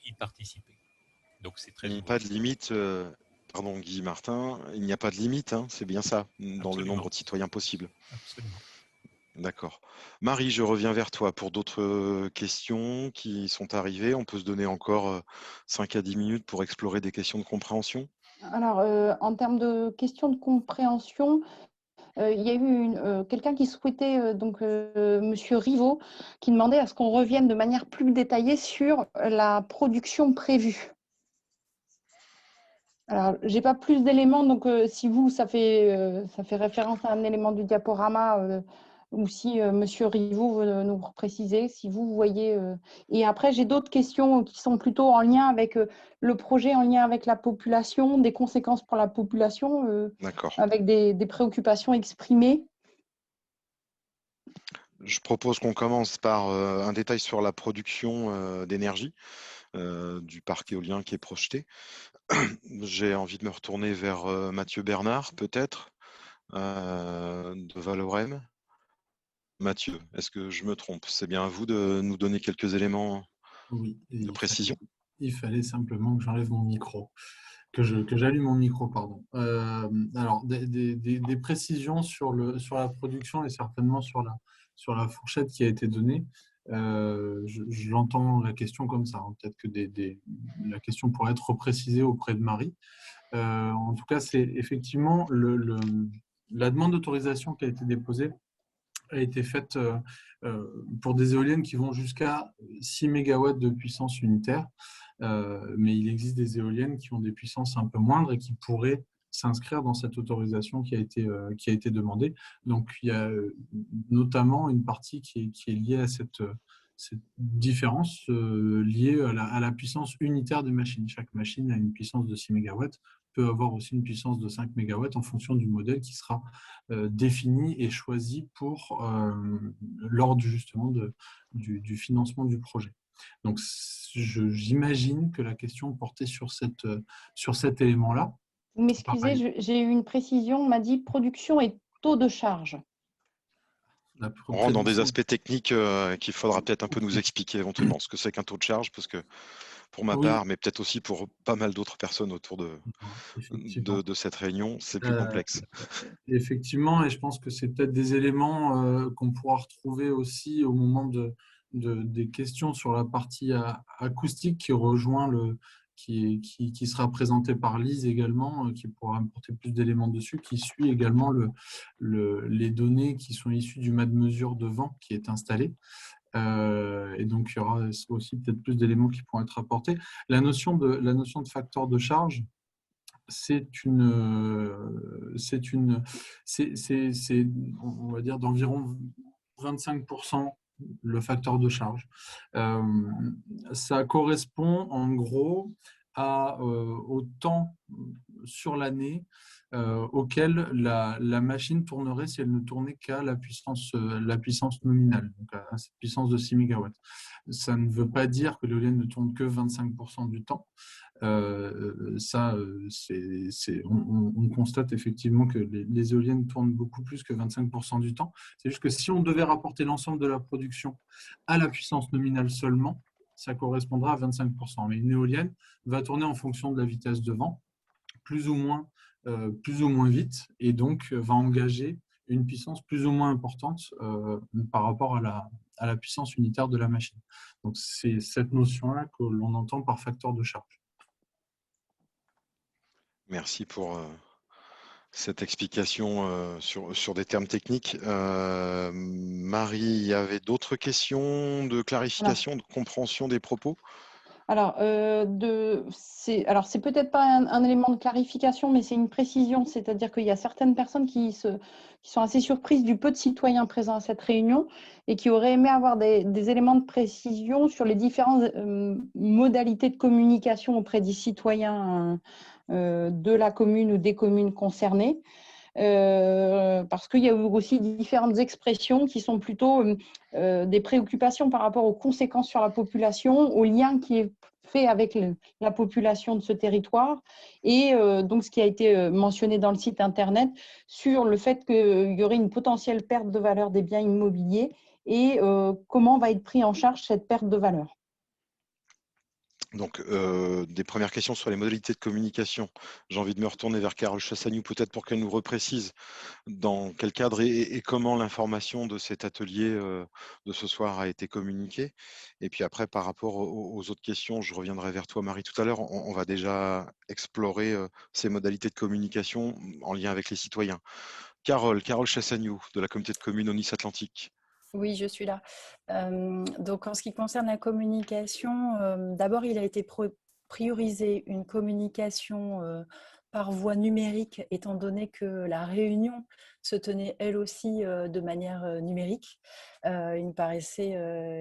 y participer. Donc, c'est très. Il n'y a pas de limite. Pardon, Guy Martin, il n'y a pas de limite, hein, c'est bien ça, dans le nombre de citoyens possible. Absolument. D'accord. Marie, je reviens vers toi pour d'autres questions qui sont arrivées. On peut se donner encore 5 à 10 minutes pour explorer des questions de compréhension. Alors, en termes de questions de compréhension, il y a eu quelqu'un qui souhaitait, Monsieur Rivaux, qui demandait à ce qu'on revienne de manière plus détaillée sur la production prévue. Alors, je n'ai pas plus d'éléments, donc si vous, ça fait référence à un élément du diaporama, ou si Monsieur Rivaux veut nous préciser, si vous voyez. Et après, j'ai d'autres questions qui sont plutôt en lien avec le projet, en lien avec la population, des conséquences pour la population, avec des préoccupations exprimées. Je propose qu'on commence par un détail sur la production d'énergie du parc éolien qui est projeté. J'ai envie de me retourner vers Mathieu Bernard, peut-être, de Valorem. Mathieu, est-ce que je me trompe? C'est bien à vous de nous donner quelques éléments de précision. Il fallait simplement que j'enlève mon micro, que j'allume mon micro, pardon. Alors, des précisions sur la production et certainement sur la fourchette qui a été donnée. J'entends la question comme ça. Hein. Peut-être que la question pourrait être reprécisée auprès de Marie. En tout cas, c'est effectivement la demande d'autorisation qui a été déposée a été faite pour des éoliennes qui vont jusqu'à 6 MW de puissance unitaire. Mais il existe des éoliennes qui ont des puissances un peu moindres et qui pourraient s'inscrire dans cette autorisation qui a été demandée. Donc, il y a notamment une partie qui est liée à cette différence liée à la puissance unitaire des machines. Chaque machine a une puissance de 6 MW, peut avoir aussi une puissance de 5 MW en fonction du modèle qui sera défini et choisi lors justement du financement du projet. Donc, j'imagine que la question portait sur cet élément-là. Vous m'excusez, j'ai eu une précision, on m'a dit production et taux de charge. On rentre dans des aspects techniques qu'il faudra peut-être un peu nous expliquer éventuellement ce que c'est qu'un taux de charge, parce que pour ma part, mais peut-être aussi pour pas mal d'autres personnes autour de cette réunion, c'est plus complexe. Effectivement, et je pense que c'est peut-être des éléments qu'on pourra retrouver aussi au moment des questions sur la partie acoustique qui rejoint qui sera présenté par Lise également, qui pourra apporter plus d'éléments dessus, qui suit également les données qui sont issues du mât de mesure de vent qui est installé. Et donc, il y aura aussi peut-être plus d'éléments qui pourront être apportés. La notion de facteur de charge, c'est on va dire, d'environ 25% le facteur de charge. Ça correspond en gros au temps sur l'année auquel la machine tournerait si elle ne tournait qu'à la puissance nominale, donc à cette puissance de 6 MW. Ça ne veut pas dire que l'éolienne ne tourne que 25% du temps. On constate effectivement que les éoliennes tournent beaucoup plus que 25% du temps. C'est juste que si on devait rapporter l'ensemble de la production à la puissance nominale seulement, ça correspondra à 25%. Mais une éolienne va tourner en fonction de la vitesse de vent, plus ou moins vite, et donc va engager une puissance plus ou moins importante par rapport à la puissance unitaire de la machine. Donc c'est cette notion-là que l'on entend par facteur de charge. Merci pour cette explication sur des termes techniques. Marie, il y avait d'autres questions de clarification, de compréhension des propos? Alors, c'est peut-être pas un élément de clarification, mais c'est une précision, c'est-à-dire qu'il y a certaines personnes qui sont assez surprises du peu de citoyens présents à cette réunion et qui auraient aimé avoir des éléments de précision sur les différentes modalités de communication auprès des citoyens de la commune ou des communes concernées. Parce qu'il y a aussi différentes expressions qui sont plutôt des préoccupations par rapport aux conséquences sur la population, au lien qui est fait avec la population de ce territoire et donc ce qui a été mentionné dans le site internet sur le fait qu'il y aurait une potentielle perte de valeur des biens immobiliers et comment va être pris en charge cette perte de valeur. Donc, des premières questions sur les modalités de communication. J'ai envie de me retourner vers Carole Chassagnou, peut-être pour qu'elle nous reprécise dans quel cadre et comment l'information de cet atelier de ce soir a été communiquée. Et puis après, par rapport aux autres questions, je reviendrai vers toi, Marie, tout à l'heure. On va déjà explorer ces modalités de communication en lien avec les citoyens. Carole Chassagnou, de la communauté de communes au Nice Atlantique. Oui, je suis là. Donc, en ce qui concerne la communication, d'abord, il a été priorisé une communication par voie numérique, étant donné que la réunion se tenait elle aussi de manière numérique. Il me paraissait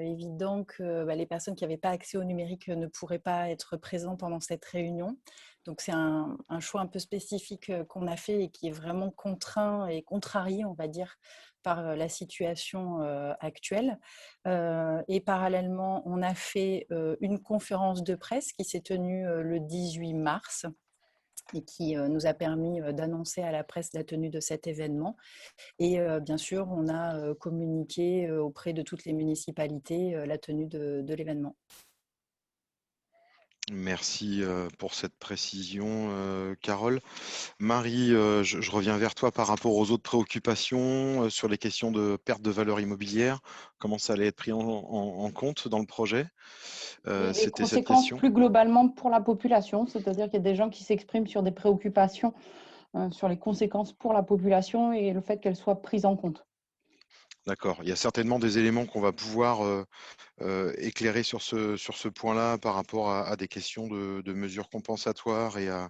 évident que les personnes qui n'avaient pas accès au numérique ne pourraient pas être présentes pendant cette réunion. Donc, c'est un choix un peu spécifique qu'on a fait et qui est vraiment contraint et contrarié, on va dire, par la situation actuelle. Et parallèlement, on a fait une conférence de presse qui s'est tenue le 18 mars et qui nous a permis d'annoncer à la presse la tenue de cet événement. Et bien sûr, on a communiqué auprès de toutes les municipalités la tenue de l'événement. Merci pour cette précision, Carole. Marie, je reviens vers toi par rapport aux autres préoccupations sur les questions de perte de valeur immobilière. Comment ça allait être pris en compte dans le projet? Les conséquences plus globalement pour la population, c'est-à-dire qu'il y a des gens qui s'expriment sur des préoccupations sur les conséquences pour la population et le fait qu'elles soient prises en compte. D'accord. Il y a certainement des éléments qu'on va pouvoir éclairer sur ce point-là par rapport à des questions de mesures compensatoires et à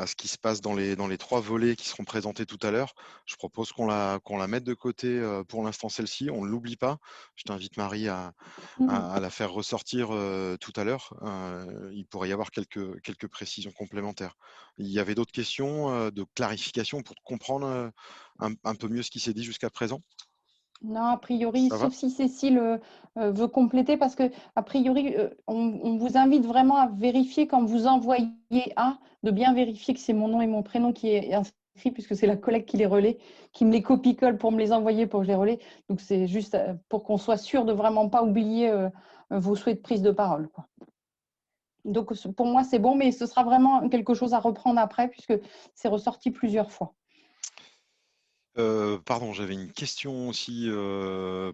ce qui se passe dans les 3 volets qui seront présentés tout à l'heure. Je propose qu'on la mette de côté pour l'instant celle-ci. On ne l'oublie pas. Je t'invite, Marie, à la faire ressortir tout à l'heure. Il pourrait y avoir quelques précisions complémentaires. Il y avait d'autres questions de clarification pour comprendre un peu mieux ce qui s'est dit jusqu'à présent? Non, a priori, sauf si Cécile veut compléter, parce que a priori, on vous invite vraiment à vérifier quand vous envoyez de bien vérifier que c'est mon nom et mon prénom qui est inscrit, puisque c'est la collègue qui les relaie, qui me les copie-colle pour me les envoyer pour que je les relaie. Donc, c'est juste pour qu'on soit sûr de vraiment pas oublier vos souhaits de prise de parole, quoi. Donc, pour moi, c'est bon, mais ce sera vraiment quelque chose à reprendre après, puisque c'est ressorti plusieurs fois. Pardon, j'avais une question aussi,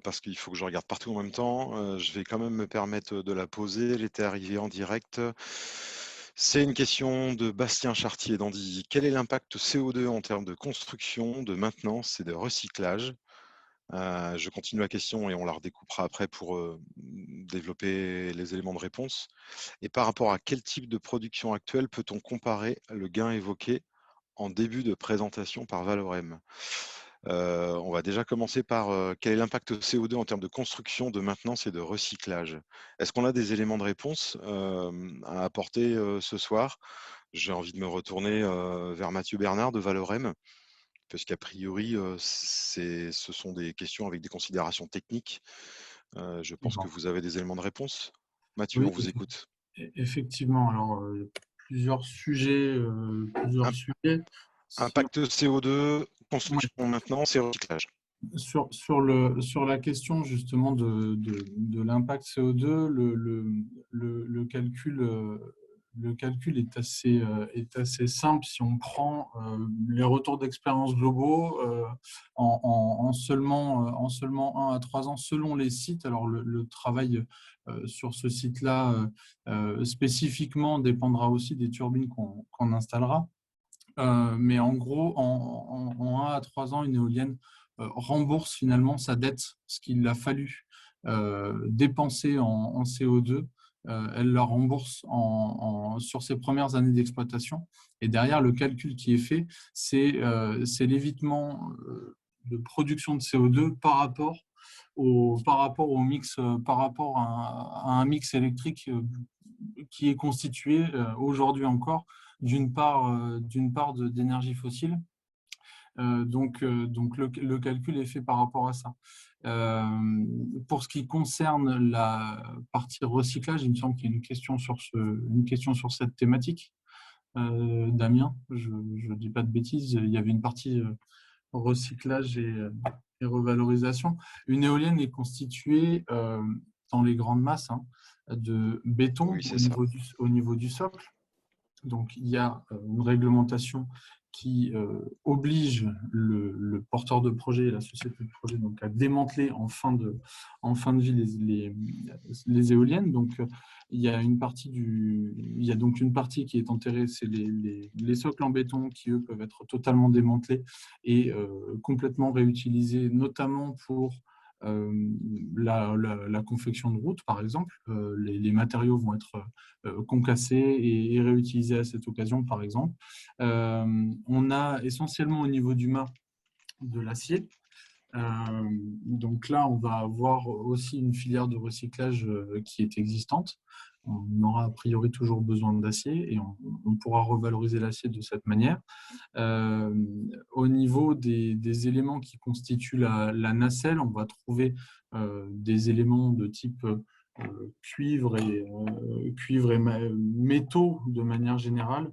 parce qu'il faut que je regarde partout en même temps. Je vais quand même me permettre de la poser. Elle était arrivée en direct. C'est une question de Bastien Chartier d'Andilly. Quel est l'impact CO2 en termes de construction, de maintenance et de recyclage? Je continue la question et on la redécoupera après pour développer les éléments de réponse. Et par rapport à quel type de production actuelle peut-on comparer le gain évoqué en début de présentation par Valorem? On va déjà commencer par quel est l'impact CO2 en termes de construction, de maintenance et de recyclage? Est-ce qu'on a des éléments de réponse à apporter ce soir? J'ai envie de me retourner vers Mathieu Bernard de Valorem, parce qu'a priori, ce sont des questions avec des considérations techniques. Je pense que Bon. vous avez des éléments de réponse. Mathieu, Oui, on vous écoute. effectivement. Alors, plusieurs sujets. Impact CO2, Ouais. construction, maintenance et recyclage. Sur la question justement de l'impact CO2, le calcul est assez simple si on prend les retours d'expérience globaux en seulement 1 à 3 ans selon les sites. Alors le travail sur ce site-là spécifiquement dépendra aussi des turbines qu'on installera. Mais en gros, en 1 à 3 ans, une éolienne rembourse finalement sa dette, ce qu'il a fallu dépenser en CO2. Elle la rembourse sur ses premières années d'exploitation. Et derrière, le calcul qui est fait, c'est l'évitement de production de CO2 par rapport au mix, par rapport à un mix électrique qui est constitué aujourd'hui encore d'une part d'énergie fossile. Donc le calcul est fait par rapport à ça. Pour ce qui concerne la partie recyclage, il me semble qu'il y a une question sur cette thématique. Damien, je ne dis pas de bêtises, il y avait une partie recyclage et revalorisation. Une éolienne est constituée dans les grandes masses de béton Oui, au niveau du socle. Donc, il y a une réglementation qui oblige le porteur de projet et la société de projet donc, à démanteler en fin de vie les éoliennes. Donc, il y a donc une partie qui est enterrée, c'est les socles en béton qui, eux, peuvent être totalement démantelés et complètement réutilisés, notamment pour la confection de routes, par exemple. Les matériaux vont être concassés et réutilisés à cette occasion, par exemple. On a essentiellement au niveau du mât de l'acier. Donc là, on va avoir aussi une filière de recyclage qui est existante. On aura a priori toujours besoin d'acier et on pourra revaloriser l'acier de cette manière. Au niveau des éléments qui constituent la nacelle, on va trouver des éléments de type cuivre et métaux de manière générale,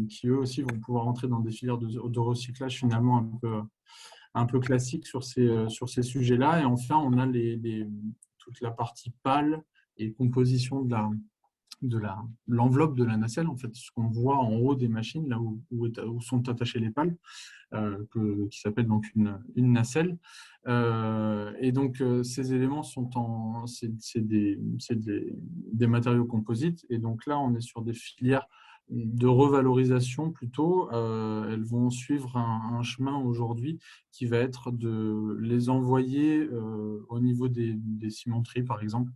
qui eux aussi vont pouvoir entrer dans des filières de recyclage finalement un peu classiques sur ces sujets-là. Et enfin, on a toute la partie pâle et composition de l'enveloppe de la nacelle, en fait, ce qu'on voit en haut des machines, là où sont attachées les pales, qui s'appelle donc une nacelle. Et donc, ces éléments c'est des matériaux composites. Et donc là, on est sur des filières de revalorisation plutôt. Elles vont suivre un chemin aujourd'hui qui va être de les envoyer au niveau des cimenteries, par exemple,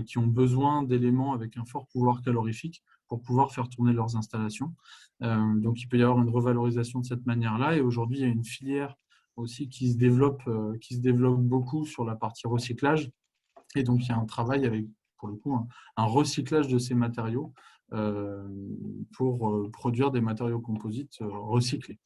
qui ont besoin d'éléments avec un fort pouvoir calorifique pour pouvoir faire tourner leurs installations. Donc, il peut y avoir une revalorisation de cette manière-là. Et aujourd'hui, il y a une filière aussi qui se développe beaucoup sur la partie recyclage. Et donc, il y a un travail avec, pour le coup, un recyclage de ces matériaux pour produire des matériaux composites recyclés.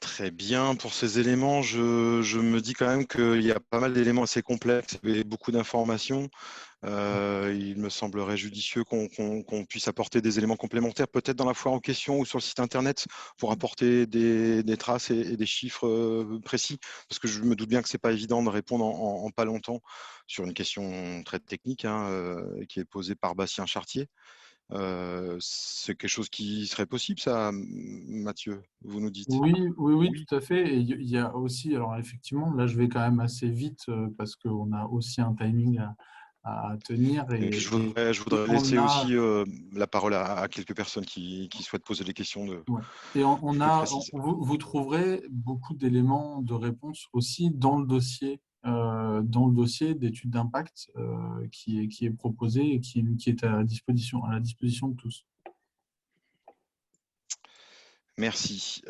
Très bien. Pour ces éléments, je me dis quand même qu'il y a pas mal d'éléments assez complexes et beaucoup d'informations. Il me semblerait judicieux qu'on puisse apporter des éléments complémentaires, peut-être dans la foire en question ou sur le site internet, pour apporter des traces et des chiffres précis, parce que je me doute bien que ce n'est pas évident de répondre en pas longtemps sur une question très technique qui est posée par Bastien Chartier. C'est quelque chose qui serait possible, ça, Mathieu, vous nous dites? Oui, tout à fait. Et il y a aussi, alors effectivement, là je vais quand même assez vite parce qu'on a aussi un timing à tenir. Et puis je voudrais laisser aussi la parole à quelques personnes qui souhaitent poser des questions Ouais. Et vous trouverez beaucoup d'éléments de réponse aussi dans le dossier d'études d'impact qui est proposé et qui est à la disposition de tous. Merci.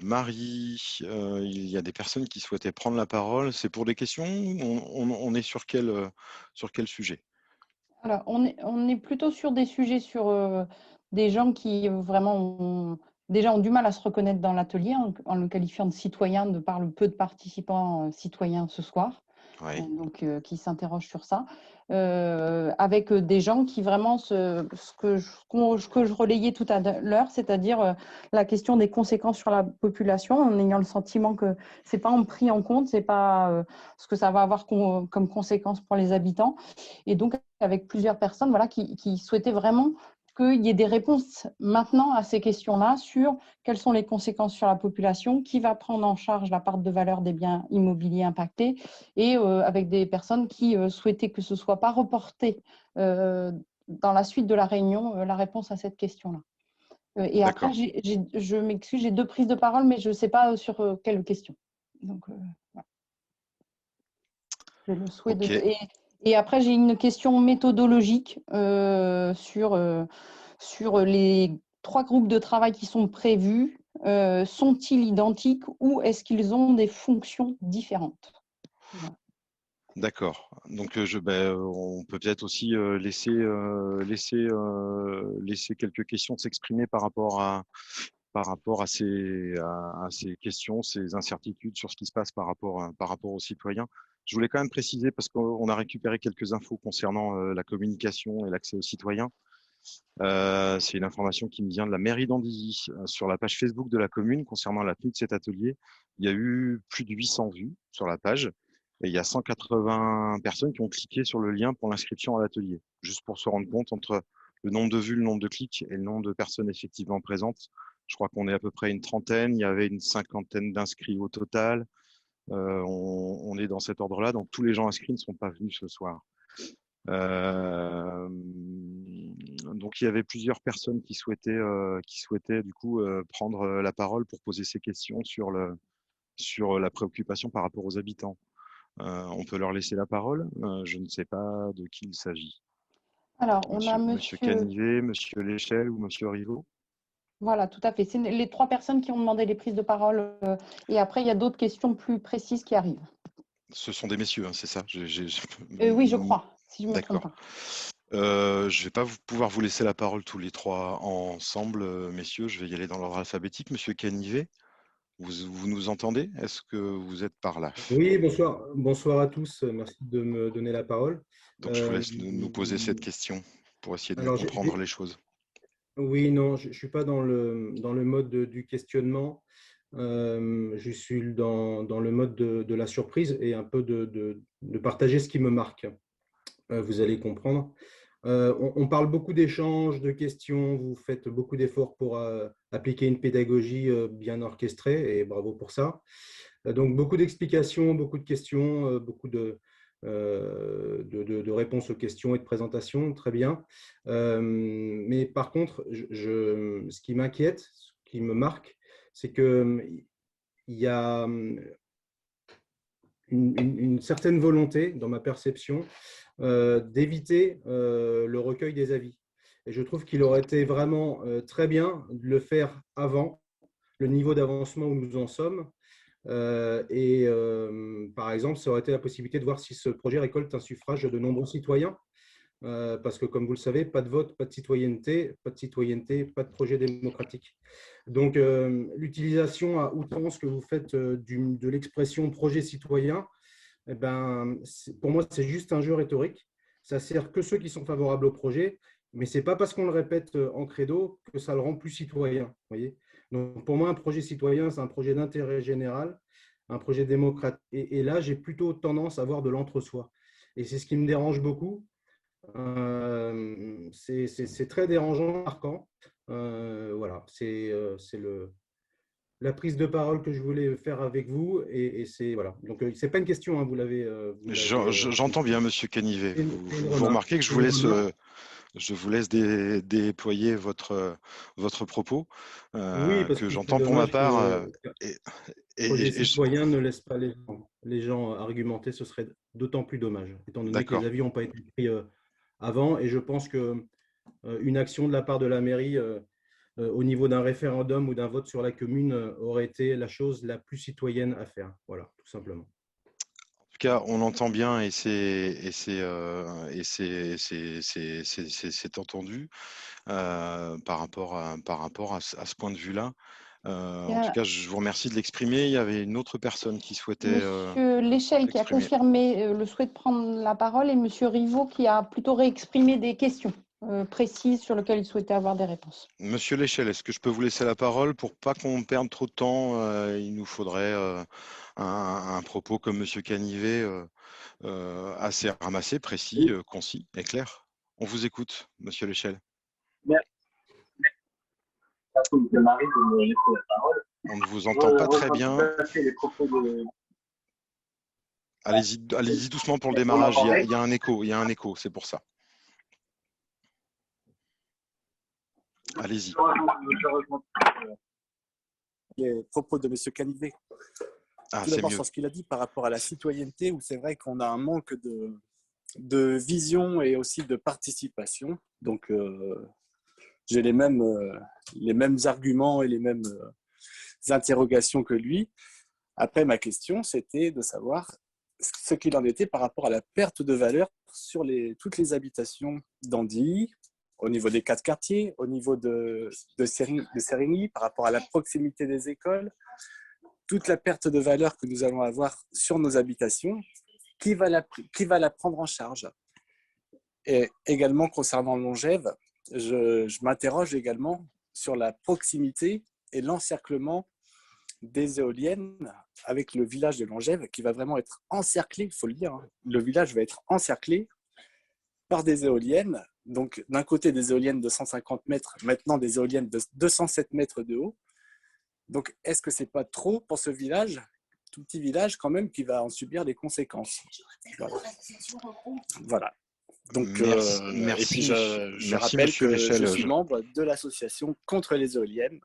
Marie, il y a des personnes qui souhaitaient prendre la parole. C'est pour des questions? On est sur quel sujet? Alors, on est plutôt sur des sujets sur des gens qui vraiment ont du mal à se reconnaître dans l'atelier en le qualifiant de citoyen de par le peu de participants citoyens ce soir. Ouais. Donc, qui s'interrogent sur ça, avec des gens qui vraiment, ce que je relayais tout à l'heure, c'est-à-dire la question des conséquences sur la population, en ayant le sentiment que ce n'est pas pris en compte, ce n'est pas ce que ça va avoir comme conséquence pour les habitants. Et donc, avec plusieurs personnes voilà, qui souhaitaient vraiment qu'il y ait des réponses maintenant à ces questions-là sur quelles sont les conséquences sur la population, qui va prendre en charge la part de valeur des biens immobiliers impactés, et avec des personnes qui souhaitaient que ce ne soit pas reporté dans la suite de la réunion, la réponse à cette question-là. Et après, je m'excuse, j'ai 2 prises de parole, mais je ne sais pas sur quelle question. Donc, voilà. J'ai le souhait Et après, j'ai une question méthodologique sur les 3 groupes de travail qui sont prévus. Sont-ils identiques ou est-ce qu'ils ont des fonctions différentes? Voilà. D'accord. Donc, on peut peut-être aussi laisser quelques questions s'exprimer par rapport à ces questions, ces incertitudes sur ce qui se passe par rapport aux citoyens. Je voulais quand même préciser, parce qu'on a récupéré quelques infos concernant la communication et l'accès aux citoyens. C'est une information qui me vient de la mairie d'Andilly. Sur la page Facebook de la commune, concernant la tenue de cet atelier, il y a eu plus de 800 vues sur la page. Et il y a 180 personnes qui ont cliqué sur le lien pour l'inscription à l'atelier. Juste pour se rendre compte entre le nombre de vues, le nombre de clics et le nombre de personnes effectivement présentes. Je crois qu'on est à peu près une trentaine. Il y avait une 50aine d'inscrits au total. On est dans cet ordre-là. Donc, tous les gens inscrits ne sont pas venus ce soir. Donc, il y avait plusieurs personnes qui souhaitaient du coup prendre la parole pour poser ces questions sur la préoccupation par rapport aux habitants. On peut leur laisser la parole. Je ne sais pas de qui il s'agit. Alors, on a Monsieur Canivet, Monsieur Léchelle ou Monsieur Rivaux. Voilà, tout à fait. C'est les 3 personnes qui ont demandé les prises de parole. Et après, il y a d'autres questions plus précises qui arrivent. Ce sont des messieurs, hein, c'est ça? Oui, je crois, si je ne me trompe pas. Je ne vais pas pouvoir vous laisser la parole tous les 3 ensemble, messieurs. Je vais y aller dans l'ordre alphabétique. Monsieur Canivet, vous nous entendez? Est-ce que vous êtes par là? Oui, bonsoir. Bonsoir à tous. Merci de me donner la parole. Donc, je vous laisse nous poser cette question pour essayer de comprendre les choses. Oui, non, je ne suis pas dans le mode du questionnement. Je suis dans le mode de la surprise et un peu de partager ce qui me marque. Vous allez comprendre. On parle beaucoup d'échanges, de questions. Vous faites beaucoup d'efforts pour appliquer une pédagogie bien orchestrée et bravo pour ça. Donc, beaucoup d'explications, beaucoup de questions, beaucoup de réponses aux questions et de présentations, très bien. Mais par contre, ce qui m'inquiète, ce qui me marque, c'est qu'il y a une certaine volonté, dans ma perception, d'éviter le recueil des avis. Et je trouve qu'il aurait été vraiment très bien de le faire avant le niveau d'avancement où nous en sommes. Par exemple, ça aurait été la possibilité de voir si ce projet récolte un suffrage de nombreux citoyens. Parce que, comme vous le savez, pas de vote, pas de citoyenneté, pas de projet démocratique. Donc, l'utilisation à outrance que vous faites de l'expression projet citoyen, eh ben, pour moi, c'est juste un jeu rhétorique. Ça sert que ceux qui sont favorables au projet, mais ce n'est pas parce qu'on le répète en credo que ça le rend plus citoyen. Voyez. Donc, pour moi, un projet citoyen, c'est un projet d'intérêt général, un projet démocratique. Et là, j'ai plutôt tendance à voir de l'entre-soi. Et c'est ce qui me dérange beaucoup. C'est très dérangeant, marquant. Voilà, c'est la prise de parole que je voulais faire avec vous. Et c'est voilà. Donc, c'est pas une question, hein, vous l'avez. J'entends bien, Monsieur Canivet. Vous remarquez que je vous laisse déployer votre propos, Oui, parce que que c'est j'entends pour ma dommage part. que les citoyens ne laissent pas les gens argumenter. Ce serait d'autant plus dommage, étant donné que les avis n'ont pas été pris avant. Et je pense qu'une action de la part de la mairie au niveau d'un référendum ou d'un vote sur la commune aurait été la chose la plus citoyenne à faire. Voilà, tout simplement. En tout cas, on l'entend bien et c'est entendu par rapport à ce point de vue-là. En tout cas, je vous remercie de l'exprimer. Il y avait une autre personne qui souhaitait. Monsieur Léchelle qui a confirmé le souhait de prendre la parole et Monsieur Rivaux qui a plutôt réexprimé des questions précises sur lesquelles il souhaitait avoir des réponses. Monsieur Léchelle, est-ce que je peux vous laisser la parole pour pas qu'on perde trop de temps? Il nous faudrait un propos comme Monsieur Canivet, assez ramassé, précis, concis et clair. On vous écoute, Monsieur Léchelle. On ne vous entend pas très bien. Allez-y doucement pour le démarrage. Il y a un écho, c'est pour ça. Allez-y. Les propos de M. Canivet. Tout d'abord sur ce qu'il a dit par rapport à la citoyenneté, où c'est vrai qu'on a un manque de vision et aussi de participation. Donc, j'ai les mêmes arguments et les mêmes interrogations que lui. Après, ma question, c'était de savoir ce qu'il en était par rapport à la perte de valeur sur toutes les habitations d'Andilly, au niveau des 4 quartiers, au niveau de Sérigny, par rapport à la proximité des écoles, toute la perte de valeur que nous allons avoir sur nos habitations, qui va la prendre en charge? Et également concernant Longève, je m'interroge également sur la proximité et l'encerclement des éoliennes avec le village de Longève qui va vraiment être encerclé, il faut le dire, hein. Le village va être encerclé par des éoliennes. Donc, d'un côté, des éoliennes de 150 mètres, maintenant des éoliennes de 207 mètres de haut. Donc, est-ce que ce n'est pas trop pour ce village, tout petit village quand même, qui va en subir les conséquences? Voilà. Donc, merci, et puis je rappelle que je suis membre de l'association contre les éoliennes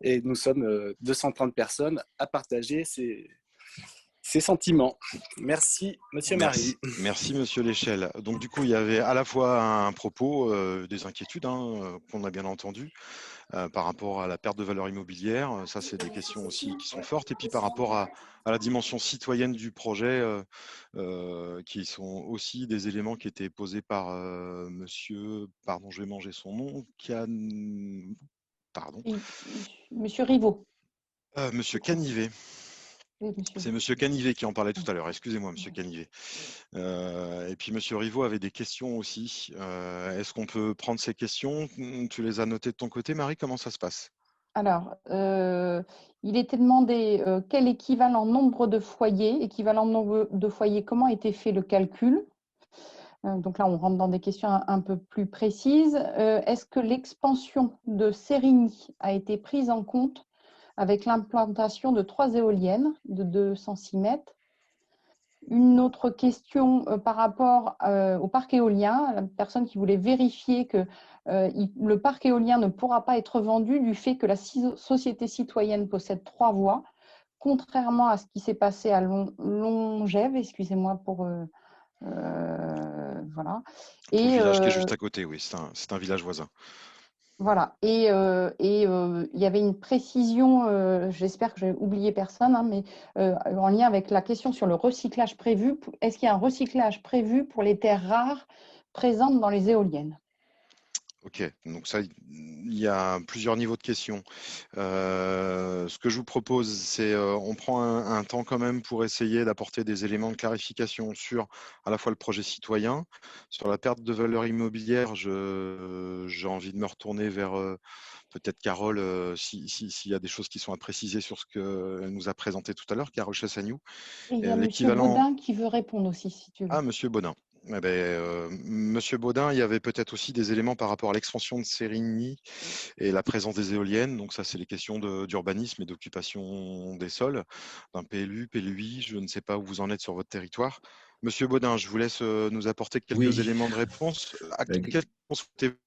et nous sommes 230 personnes à partager ces sentiments. Merci, Monsieur Marie. Merci, Monsieur Léchelle. Donc, du coup, il y avait à la fois un propos, des inquiétudes qu'on a bien entendues par rapport à la perte de valeur immobilière. Ça, c'est des questions aussi qui sont fortes. Et puis, par rapport à la dimension citoyenne du projet, qui sont aussi des éléments qui étaient posés par Monsieur, pardon, je vais manger son nom, pardon. Monsieur Rivaux. Monsieur Canivet. C'est Monsieur Canivet qui en parlait tout à l'heure. Excusez-moi, Monsieur Canivet. Et puis Monsieur Rivaux avait des questions aussi. Est-ce qu'on peut prendre ces questions? Tu les as notées de ton côté, Marie? Comment ça se passe? Alors, il était demandé quel équivalent nombre de foyers, comment était fait le calcul? Donc là, on rentre dans des questions un peu plus précises. Est-ce que l'expansion de Sérigny a été prise en compte avec l'implantation de 3 éoliennes de 206 mètres? Une autre question par rapport au parc éolien, la personne qui voulait vérifier que le parc éolien ne pourra pas être vendu du fait que la société citoyenne possède 3 voies, contrairement à ce qui s'est passé à Longève, excusez-moi pour... voilà. Le village qui est juste à côté, oui, c'est un village voisin. Voilà, et il y avait une précision, j'espère que je n'ai oublié personne, hein, mais en lien avec la question sur le recyclage prévu. Est-ce qu'il y a un recyclage prévu pour les terres rares présentes dans les éoliennes? Ok, donc ça, il y a plusieurs niveaux de questions. Ce que je vous propose, c'est on prend un temps quand même pour essayer d'apporter des éléments de clarification sur à la fois le projet citoyen, sur la perte de valeur immobilière. J'ai envie de me retourner vers peut-être Carole, s'il y a des choses qui sont à préciser sur ce qu'elle nous a présenté tout à l'heure, Carole Chassagnou. Et il y a Monsieur Baudin qui veut répondre aussi, si tu veux. Ah, Monsieur Baudin. Monsieur Baudin, il y avait peut-être aussi des éléments par rapport à l'expansion de Sérigny et la présence des éoliennes. Donc ça, c'est les questions d'urbanisme et d'occupation des sols, d'un PLU, PLUI. Je ne sais pas où vous en êtes sur votre territoire. Monsieur Baudin, je vous laisse nous apporter quelques éléments de réponse. À quelle réponse souhaitez-vous ?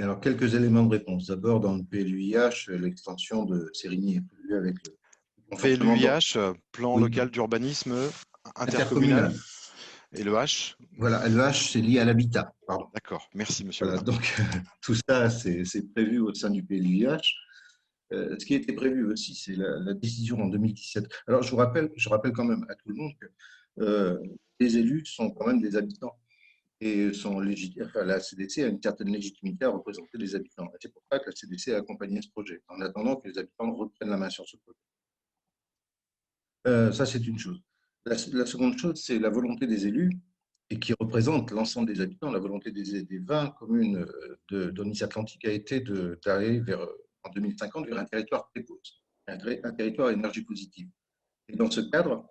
Alors, quelques éléments de réponse. D'abord, dans le PLUIH, l'extension de Sérigny est prévue avec le PLUIH, plan local d'urbanisme intercommunal. Et le H? Voilà, le H, c'est lié à l'habitat. Pardon. D'accord, merci monsieur. Voilà, donc tout ça, c'est prévu au sein du PLUIH. Ce qui était prévu aussi, c'est la décision en 2017. Alors, je rappelle quand même à tout le monde que les élus sont quand même des habitants et sont légitimes. Enfin, la CDC a une certaine légitimité à représenter les habitants. C'est pour ça que la CDC a accompagné ce projet, en attendant que les habitants reprennent la main sur ce projet. Ça, c'est une chose. La seconde chose, c'est la volonté des élus, et qui représente l'ensemble des habitants. La volonté des 20 communes d'Onis Atlantique a été d'aller en 2050 vers un territoire prépose, un territoire à énergie positive. Et dans ce cadre,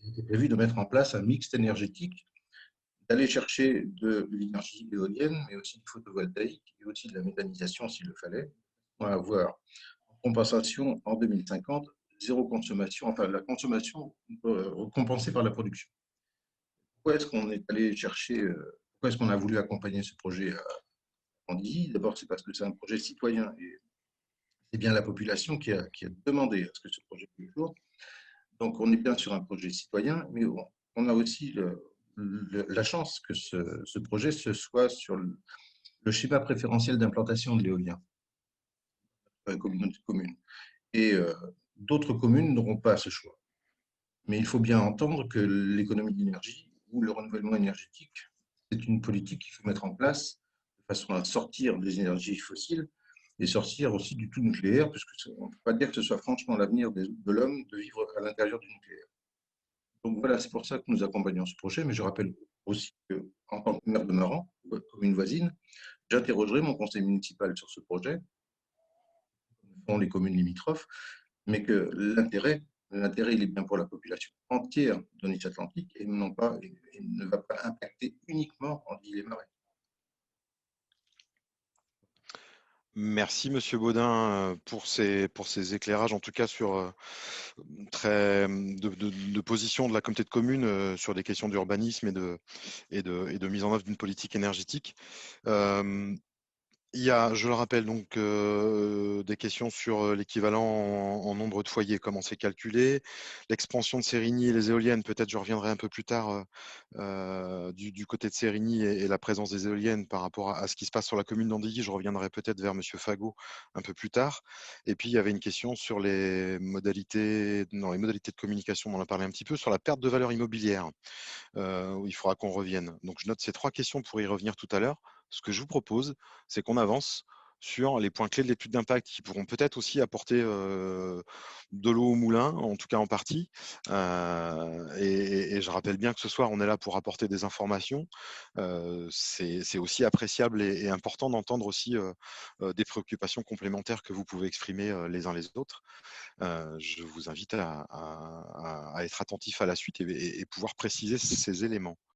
il était prévu de mettre en place un mixte énergétique, d'aller chercher de l'énergie éolienne, mais aussi du photovoltaïque et aussi de la méthanisation s'il le fallait, pour avoir en compensation en 2050 zéro consommation, enfin la consommation compensée par la production. Pourquoi est-ce qu'on est allé chercher, pourquoi est-ce qu'on a voulu accompagner ce projet à Andilly? D'abord, c'est parce que c'est un projet citoyen et c'est bien la population qui a demandé à ce que ce projet ait le jour. Donc, on est bien sur un projet citoyen, mais on a aussi la chance que ce projet se soit sur le schéma préférentiel d'implantation de l'éolien dans la communauté de communes. Et d'autres communes n'auront pas ce choix. Mais il faut bien entendre que l'économie d'énergie ou le renouvellement énergétique, c'est une politique qu'il faut mettre en place de façon à sortir des énergies fossiles et sortir aussi du tout nucléaire, puisqu'on ne peut pas dire que ce soit franchement l'avenir de l'homme de vivre à l'intérieur du nucléaire. Donc voilà, c'est pour ça que nous accompagnons ce projet, mais je rappelle aussi qu'en tant que maire de Meran, commune voisine, j'interrogerai mon conseil municipal sur ce projet, dont les communes limitrophes, mais que l'intérêt, il est bien pour la population entière d'Onis Atlantique et non pas, et ne va pas impacter uniquement Andilly-les-Marais. Merci Monsieur Baudin pour ces éclairages, en tout cas sur de position de la communauté de communes sur des questions d'urbanisme et de mise en œuvre d'une politique énergétique. Il y a, je le rappelle, donc des questions sur l'équivalent en nombre de foyers, comment c'est calculé, l'expansion de Sérigny et les éoliennes, peut-être je reviendrai un peu plus tard du côté de Sérigny et la présence des éoliennes par rapport à ce qui se passe sur la commune d'Andilly, je reviendrai peut-être vers Monsieur Fagot un peu plus tard. Et puis il y avait une question sur les modalités de communication, on en a parlé un petit peu, sur la perte de valeur immobilière, où il faudra qu'on revienne. Donc je note ces 3 questions pour y revenir tout à l'heure. Ce que je vous propose, c'est qu'on avance sur les points clés de l'étude d'impact qui pourront peut-être aussi apporter de l'eau au moulin, en tout cas en partie. Et je rappelle bien que ce soir, on est là pour apporter des informations. C'est aussi appréciable et important d'entendre aussi des préoccupations complémentaires que vous pouvez exprimer les uns les autres. Je vous invite à être attentif à la suite et pouvoir préciser ces éléments.